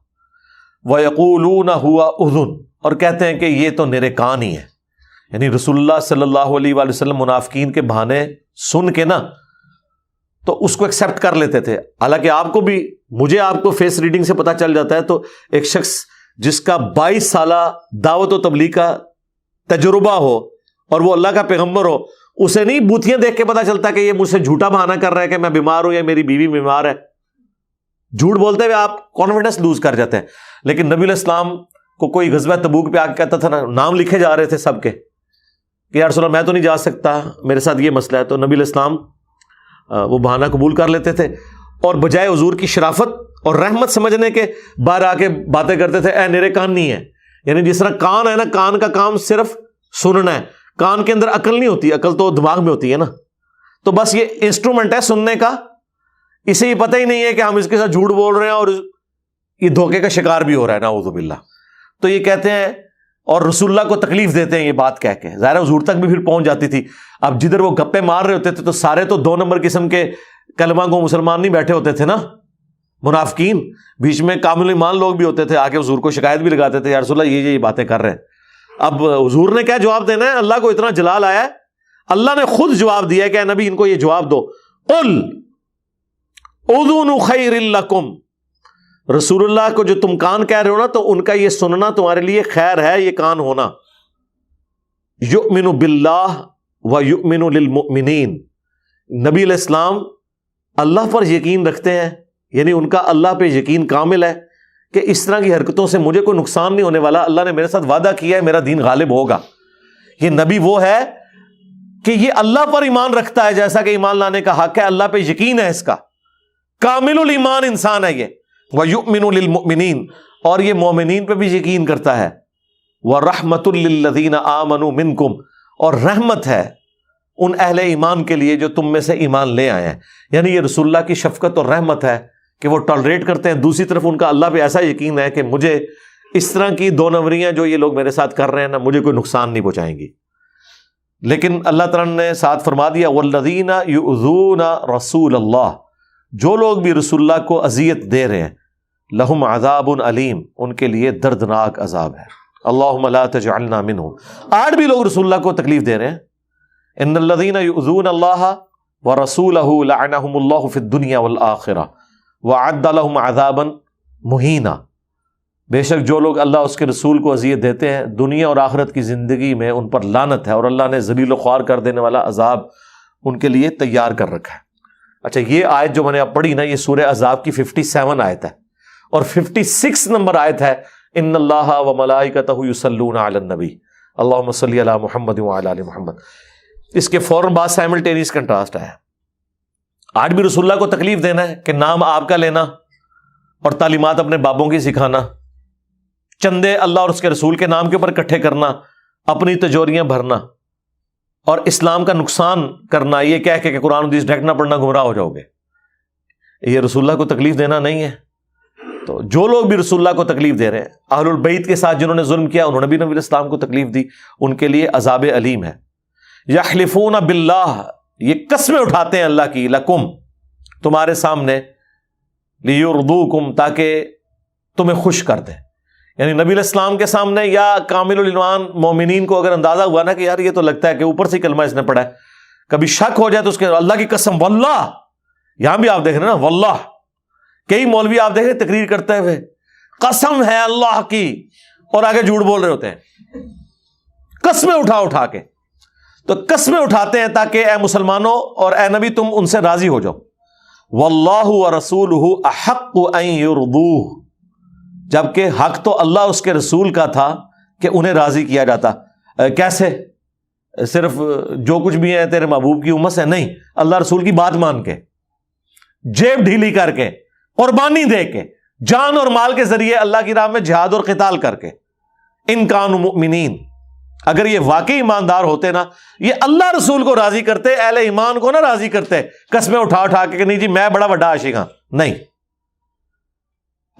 [SPEAKER 1] وَيَقُولُونَ هُوَ أُذُنٌ, اور کہتے ہیں کہ یہ تو نرے کان ہی ہے. یعنی رسول اللہ صلی اللہ علیہ وآلہ وسلم منافقین کے بہانے سن کے نا تو اس کو ایکسیپٹ کر لیتے تھے. حالانکہ آپ کو بھی, مجھے آپ کو فیس ریڈنگ سے پتہ چل جاتا ہے, تو ایک شخص جس کا 22 سالہ دعوت و تبلیغ کا تجربہ ہو اور وہ اللہ کا پیغمبر ہو, اسے نہیں بوتیاں دیکھ کے پتہ چلتا کہ یہ مجھ سے جھوٹا بہانہ کر رہا ہے کہ میں بیمار ہوں یا میری بیوی بیمار ہے. جھوٹ بولتے ہوئے آپ کانفیڈنس لوز کر جاتے ہیں. لیکن نبی علیہ السلام کو کوئی غزوہ تبوک پہ آ کے کہتا تھا نا, نام لکھے جا رہے تھے سب کے کہ یا رسول اللہ میں تو نہیں جا سکتا, میرے ساتھ یہ مسئلہ ہے, تو نبی علیہ السلام وہ بہانہ قبول کر لیتے تھے, اور بجائے حضور کی شرافت اور رحمت سمجھنے کے باہر آ کے باتیں کرتے تھے, اے میرے کان نہیں ہے. یعنی جس طرح کان ہے نا, کان کا کام صرف سننا ہے, کان کے اندر عقل نہیں ہوتی, عقل تو دماغ میں ہوتی ہے نا. تو بس یہ انسٹرومنٹ ہے سننے کا, اسے یہ پتہ ہی نہیں ہے کہ ہم اس کے ساتھ جھوٹ بول رہے ہیں اور یہ دھوکے کا شکار بھی ہو رہا ہے, نعوذ باللہ. تو یہ کہتے ہیں اور رسول اللہ کو تکلیف دیتے ہیں یہ بات کہہ کے. ظاہر حضور تک بھی پھر پہنچ جاتی تھی. اب جدھر وہ گپے مار رہے ہوتے تھے تو سارے تو 2 نمبر قسم کے کلمہ کو مسلمان نہیں بیٹھے ہوتے تھے نا, منافقین. بیچ میں کامل ایمان لوگ بھی ہوتے تھے, آ کے حضور کو شکایت بھی لگاتے تھے, یا رسول اللہ یہ باتیں کر رہے ہیں. اب حضور نے کیا جواب دینا ہے؟ اللہ کو اتنا جلال آیا ہے, اللہ نے خود جواب دیا ہے کہ اے نبی ان کو یہ جواب دو, قل اذن خیر لکم. رسول اللہ کو جو تم کان کہہ رہے ہو نا, تو ان کا یہ سننا تمہارے لیے خیر ہے, یہ کان ہونا. یؤمن باللہ و یؤمن للمؤمنین. نبی علیہ السلام اللہ پر یقین رکھتے ہیں, یعنی ان کا اللہ پہ یقین کامل ہے کہ اس طرح کی حرکتوں سے مجھے کوئی نقصان نہیں ہونے والا. اللہ نے میرے ساتھ وعدہ کیا ہے میرا دین غالب ہوگا. یہ نبی وہ ہے کہ یہ اللہ پر ایمان رکھتا ہے جیسا کہ ایمان لانے کا حق ہے, اللہ پہ یقین ہے, اس کا کامل الایمان انسان ہے یہ. وَيُؤْمِنُ لِلْمُؤْمِنِينَ, اور یہ مومنین پہ بھی یقین کرتا ہے. وَرَحْمَةٌ لِّلَّذِينَ آمَنُوا مِنْكُمْ, اور رحمت ہے ان اہل ایمان کے لیے جو تم میں سے ایمان لے آئے ہیں. یعنی یہ رسول اللہ کی شفقت اور رحمت ہے کہ وہ ٹالریٹ کرتے ہیں. دوسری طرف ان کا اللہ پہ ایسا یقین ہے کہ مجھے اس طرح کی 2 نمبریاں جو یہ لوگ میرے ساتھ کر رہے ہیں نا, مجھے کوئی نقصان نہیں پہنچائیں گی. لیکن اللہ تعالیٰ نے ساتھ فرما دیا وَالَّذِينَ يُؤْذُونَ رَسُولَ اللَّهِ, جو لوگ بھی رسول اللہ کو اذیت دے رہے ہیں, لہم عذاب علیم, ان کے لیے دردناک عذاب ہے. اللہم لا تجعلنا منہم۔ آج بھی لوگ رسول اللہ کو تکلیف دے رہے ہیں۔ ان الذین یؤذون اللہ ورسولہ لعنہم اللہ فی الدنیا والآخرہ وأعد لهم عذابا مہینا۔ بے شک جو لوگ اللہ اس کے رسول کو اذیت دیتے ہیں دنیا اور آخرت کی زندگی میں ان پر لعنت ہے، اور اللہ نے ذلیل و خوار کر دینے والا عذاب ان کے لیے تیار کر رکھا ہے۔ اچھا، یہ آیت جو میں نے اب پڑھی نا، یہ سورہ احزاب کی 57 آیت ہے، اور 56 نمبر آیت ہے ان اللہ و ملائکتہ یصلون علی النبی اللہم صلی علی محمد وعلی آل محمد۔ اس کے فوراً بعد سائملٹینیس کنٹراسٹ آیا۔ آج بھی رسول اللہ کو تکلیف دینا ہے کہ نام آپ کا لینا اور تعلیمات اپنے بابوں کی سکھانا، چندے اللہ اور اس کے رسول کے نام کے اوپر اکٹھے کرنا، اپنی تجوریاں بھرنا اور اسلام کا نقصان کرنا، یہ کہہ کہ قرآن حدیث ڈائریکٹ نہ پڑھنا گمراہ ہو جاؤ گے، یہ رسول اللہ کو تکلیف دینا نہیں ہے۔ تو جو لوگ بھی رسول اللہ کو تکلیف دے رہے ہیں، اہل البیت کے ساتھ جنہوں نے ظلم کیا انہوں نے بھی نبی علیہ السلام کو تکلیف دی، ان کے لیے عذاب علیم ہے۔ یحلفون باللہ، یہ قسمیں اٹھاتے ہیں اللہ کی، لکم، تمہارے سامنے، لیردوکم، تاکہ تمہیں خوش کر دیں، یعنی نبی علیہ السلام کے سامنے یا کامل الایمان مومنین کو اگر اندازہ ہوا نا کہ یار یہ تو لگتا ہے کہ اوپر سے کلمہ اس نے پڑھا ہے، کبھی شک ہو جائے تو اس کے اللہ کی قسم واللہ، یہاں بھی آپ دیکھ رہے ہیں نا واللہ، کئی مولوی آپ دیکھ رہے ہیں تقریر کرتے ہوئے قسم ہے اللہ کی، اور آگے جھوٹ بول رہے ہوتے ہیں، قسمیں اٹھا کے۔ تو قسمیں اٹھاتے ہیں تاکہ اے مسلمانوں اور اے نبی تم ان سے راضی ہو جاؤ۔ واللہ ورسولہ احق ان یرضوہ، جبکہ حق تو اللہ اس کے رسول کا تھا کہ انہیں راضی کیا جاتا۔ کیسے؟ صرف جو کچھ بھی ہے تیرے محبوب کی امت سے نہیں، اللہ رسول کی بات مان کے، جیب ڈھیلی کر کے، قربانی دے کے، جان اور مال کے ذریعے اللہ کی راہ میں جہاد اور قتال کر کے۔ ان کانوا مؤمنین، اگر یہ واقعی ایماندار ہوتے نا، یہ اللہ رسول کو راضی کرتے، اہل ایمان کو نہ راضی کرتے قسمیں اٹھا کے کہ نہیں جی میں بڑا بڑا عاشق ہاں، نہیں۔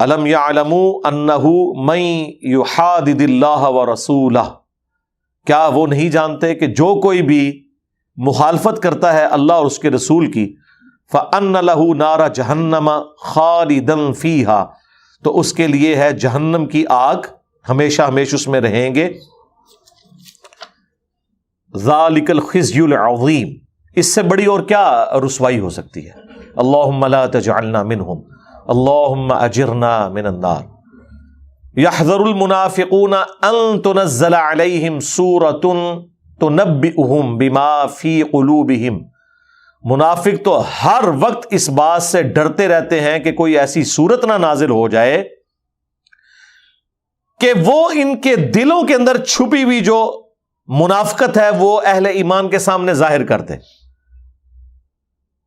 [SPEAKER 1] الم یعلموا انہ من یحادد اللہ ورسولہ، کیا وہ نہیں جانتے کہ جو کوئی بھی مخالفت کرتا ہے اللہ اور اس کے رسول کی، فَأَنَّ لَهُ نَارَ جَهَنَّمَ خَالِدًا فِيهَا، تو اس کے لیے ہے جہنم کی آگ، ہمیشہ ہمیشہ اس میں رہیں گے۔ ذَلِكَ الْخِزْيُ الْعَظِيمُ، اس سے بڑی اور کیا رسوائی ہو سکتی ہے۔ اللہم لا تجعلنا منہم اللہم اجرنا من النار۔ یحذر المنافقون ان تنزل علیہم سورۃ تنبئہم بما فی قلوبہم، منافق تو ہر وقت اس بات سے ڈرتے رہتے ہیں کہ کوئی ایسی صورت نہ نازل ہو جائے کہ وہ ان کے دلوں کے اندر چھپی ہوئی جو منافقت ہے وہ اہل ایمان کے سامنے ظاہر کر دے۔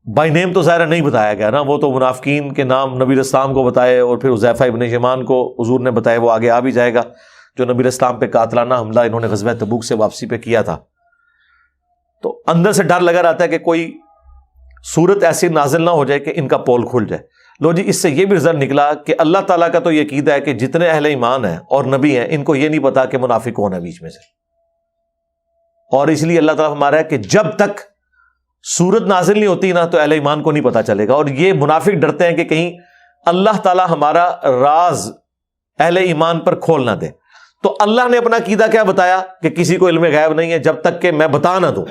[SPEAKER 1] بائی نیم تو ظاہر نہیں بتایا گیا نا، وہ تو منافقین کے نام نبی علیہ السلام کو بتائے، اور پھر حذیفہ ابن یمان کو حضور نے بتائے، وہ آگے آ بھی جائے گا، جو نبی علیہ السلام پہ قاتلانہ حملہ انہوں نے غزوہ تبوک سے واپسی پہ کیا تھا۔ تو اندر سے ڈر لگا رہتا ہے کہ کوئی صورت ایسی نازل نہ ہو جائے کہ ان کا پول کھل جائے۔ لو جی، اس سے یہ بھی رزلٹ نکلا کہ اللہ تعالیٰ کا تو یہ عقیدہ ہے کہ جتنے اہل ایمان ہیں اور نبی ہیں ان کو یہ نہیں پتا کہ منافق کون ہے بیچ میں سے، اور اس لیے اللہ تعالیٰ ہمارا ہے کہ جب تک سورت نازل نہیں ہوتی نا تو اہل ایمان کو نہیں پتا چلے گا، اور یہ منافق ڈرتے ہیں کہ کہیں اللہ تعالیٰ ہمارا راز اہل ایمان پر کھول نہ دے۔ تو اللہ نے اپنا عقیدہ کیا بتایا کہ کسی کو علم غیب نہیں ہے جب تک کہ میں بتا نہ دوں،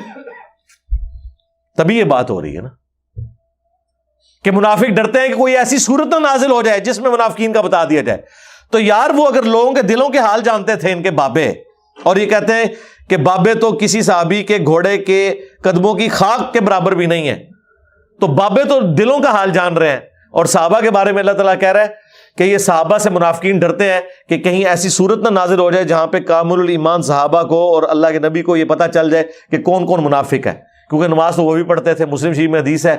[SPEAKER 1] تبھی یہ بات ہو رہی ہے نا کہ منافق ڈرتے ہیں کہ کوئی ایسی صورت نہ نازل ہو جائے جس میں منافقین کا بتا دیا جائے۔ تو یار وہ اگر لوگوں کے دلوں کے حال جانتے تھے ان کے بابے، اور یہ کہتے ہیں کہ بابے تو کسی صحابی کے گھوڑے کے قدموں کی خاک کے برابر بھی نہیں ہے، تو بابے تو دلوں کا حال جان رہے ہیں، اور صحابہ کے بارے میں اللہ تعالیٰ کہہ رہا ہے کہ یہ صحابہ سے منافقین ڈرتے ہیں کہ کہیں ایسی صورت نہ نازل ہو جائے جہاں پہ کامل الایمان صحابہ کو اور اللہ کے نبی کو یہ پتہ چل جائے کہ کون کون منافق ہے، کیونکہ نماز تو وہ بھی پڑھتے تھے۔ مسلم شریف میں حدیث ہے،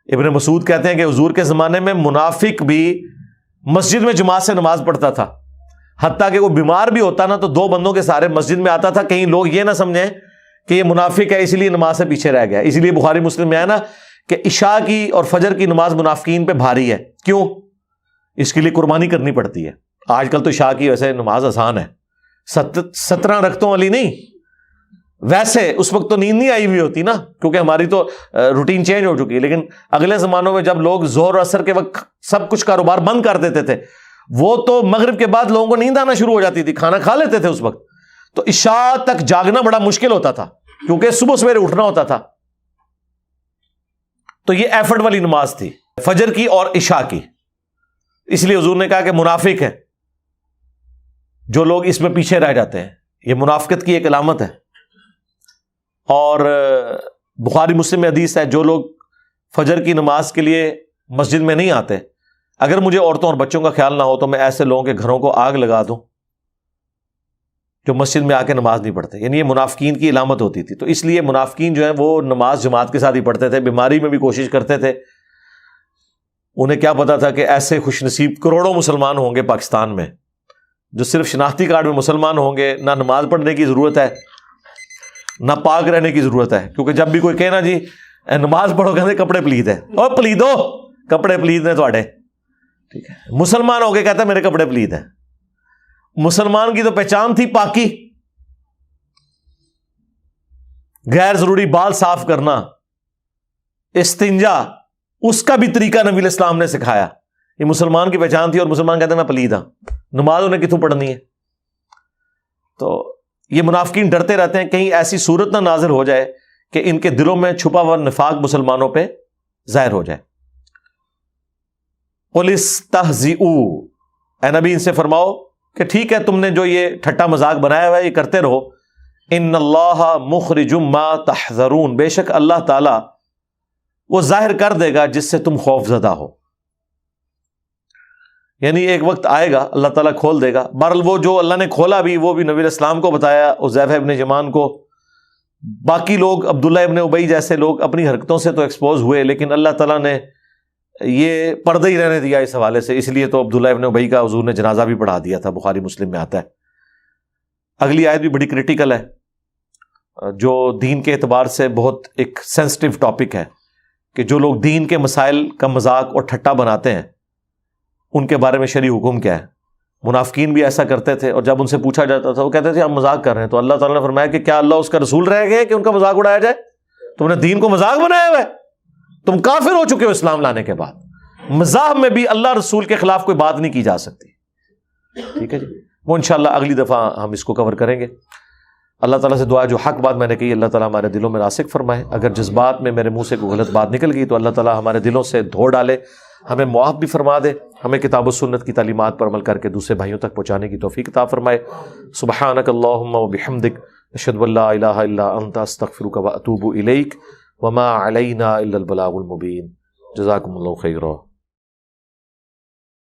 [SPEAKER 1] ابن مسعود کہتے ہیں کہ حضور کے زمانے میں منافق بھی مسجد میں جماعت سے نماز پڑھتا تھا، حتیٰ کہ وہ بیمار بھی ہوتا نا تو 2 بندوں کے سارے مسجد میں آتا تھا، کہیں لوگ یہ نہ سمجھیں کہ یہ منافق ہے اس لیے نماز سے پیچھے رہ گیا۔ اس لیے بخاری مسلم میں ہے نا کہ عشاء کی اور فجر کی نماز منافقین پہ بھاری ہے، کیوں؟ اس کے لیے قربانی کرنی پڑتی ہے۔ آج کل تو عشاء کی ویسے نماز آسان ہے، 17 رکعتوں والی نہیں، ویسے اس وقت تو نیند نہیں آئی ہوئی ہوتی نا، کیونکہ ہماری تو روٹین چینج ہو چکی ہے، لیکن اگلے زمانوں میں جب لوگ ظہر اور عصر کے وقت سب کچھ کاروبار بند کر دیتے تھے وہ تو مغرب کے بعد لوگوں کو نیند آنا شروع ہو جاتی تھی، کھانا کھا لیتے تھے اس وقت، تو عشاء تک جاگنا بڑا مشکل ہوتا تھا کیونکہ صبح سویرے اٹھنا ہوتا تھا. تو یہ ایفرٹ والی نماز تھی فجر کی اور عشاء کی. اس لیے حضور نے کہا کہ منافق ہیں جو لوگ اس میں پیچھے رہ جاتے ہیں، یہ منافقت کی ایک علامت ہے. اور بخاری مسلم میں حدیث ہے، جو لوگ فجر کی نماز کے لیے مسجد میں نہیں آتے، اگر مجھے عورتوں اور بچوں کا خیال نہ ہو تو میں ایسے لوگوں کے گھروں کو آگ لگا دوں جو مسجد میں آ کے نماز نہیں پڑھتے. یعنی یہ منافقین کی علامت ہوتی تھی. تو اس لیے منافقین جو ہیں وہ نماز جماعت کے ساتھ ہی پڑھتے تھے، بیماری میں بھی کوشش کرتے تھے. انہیں کیا پتا تھا کہ ایسے خوش نصیب کروڑوں مسلمان ہوں گے پاکستان میں جو صرف شناختی کارڈ میں مسلمان ہوں گے، نہ نماز پڑھنے کی ضرورت ہے نہ پاک رہنے کی ضرورت ہے. کیونکہ جب بھی کوئی کہنا جی نماز پڑھو، کہتے کپڑے پلید ہے، اور پلیدو کپڑے پلید نے تھوڑے، ٹھیک ہے. مسلمان ہو کے کہتا ہے میرے کپڑے پلید ہیں. مسلمان کی تو پہچان تھی پاکی، غیر ضروری بال صاف کرنا، استنجا، اس کا بھی طریقہ نبی علیہ السلام نے سکھایا. یہ مسلمان کی پہچان تھی، اور مسلمان کہتے ہیں میں پلید ہوں. نماز انہیں کتوں پڑھنی ہے؟ تو یہ منافقین ڈرتے رہتے ہیں کہیں ایسی صورت نہ نازل ہو جائے کہ ان کے دلوں میں چھپا ہوا نفاق مسلمانوں پہ ظاہر ہو جائے. قُلِ اسْتَهْزِئُوا، اے نبی ان سے فرماؤ کہ ٹھیک ہے تم نے جو یہ ٹھٹا مذاق بنایا ہوا ہے یہ کرتے رہو. ان اللہ مخرج ما تحذرون، بے شک اللہ تعالی وہ ظاہر کر دے گا جس سے تم خوف زدہ ہو. یعنی ایک وقت آئے گا اللہ تعالیٰ کھول دے گا. بہرحال وہ جو اللہ نے کھولا بھی وہ بھی نبی علیہ السلام کو بتایا، حذیفہ ابن یمان کو. باقی لوگ عبداللہ ابن ابی جیسے لوگ اپنی حرکتوں سے تو ایکسپوز ہوئے، لیکن اللہ تعالیٰ نے یہ پردہ ہی رہنے دیا اس حوالے سے. اس لیے تو عبداللہ ابن ابی کا حضور نے جنازہ بھی پڑھا دیا تھا، بخاری مسلم میں آتا ہے. اگلی آیت بھی بڑی کریٹیکل ہے، جو دین کے اعتبار سے بہت ایک سینسٹیو ٹاپک ہے کہ جو لوگ دین کے مسائل کا مذاق اور ٹھٹا بناتے ہیں ان کے بارے میں شرعی حکم کیا ہے. منافقین بھی ایسا کرتے تھے، اور جب ان سے پوچھا جاتا تھا وہ کہتے تھے ہم مذاق کر رہے ہیں. تو اللہ تعالیٰ نے فرمایا کہ کیا اللہ اس کا رسول رہ گئے کہ ان کا مذاق اڑایا جائے؟ تم نے دین کو مذاق بنایا ہوا ہے، تم کافر ہو چکے ہو اسلام لانے کے بعد. مذاق میں بھی اللہ رسول کے خلاف کوئی بات نہیں کی جا سکتی. ٹھیک ہے جی، وہ انشاءاللہ اگلی دفعہ ہم اس کو کور کریں گے. اللہ تعالیٰ سے دعا ہے جو حق بات میں نے کہی اللہ تعالیٰ ہمارے دلوں میں راسخ فرمائے. اگر جذبات میں میرے منہ سے کوئی غلط بات نکل گئی تو اللہ تعالیٰ ہمارے دلوں سے دھو ڈالے، ہمیں معاف بھی فرما دے، ہمیں کتاب و سنت کی تعلیمات پر عمل کر کے دوسرے بھائیوں تک پہنچانے کی توفیق عطا فرمائے. سبحانک اللہم و بحمدک، اشہد ان لا الہ الا انت، استغفرک و اتوب الیک، وما علینا الا البلاغ المبین. جزاکم اللہ خیرا.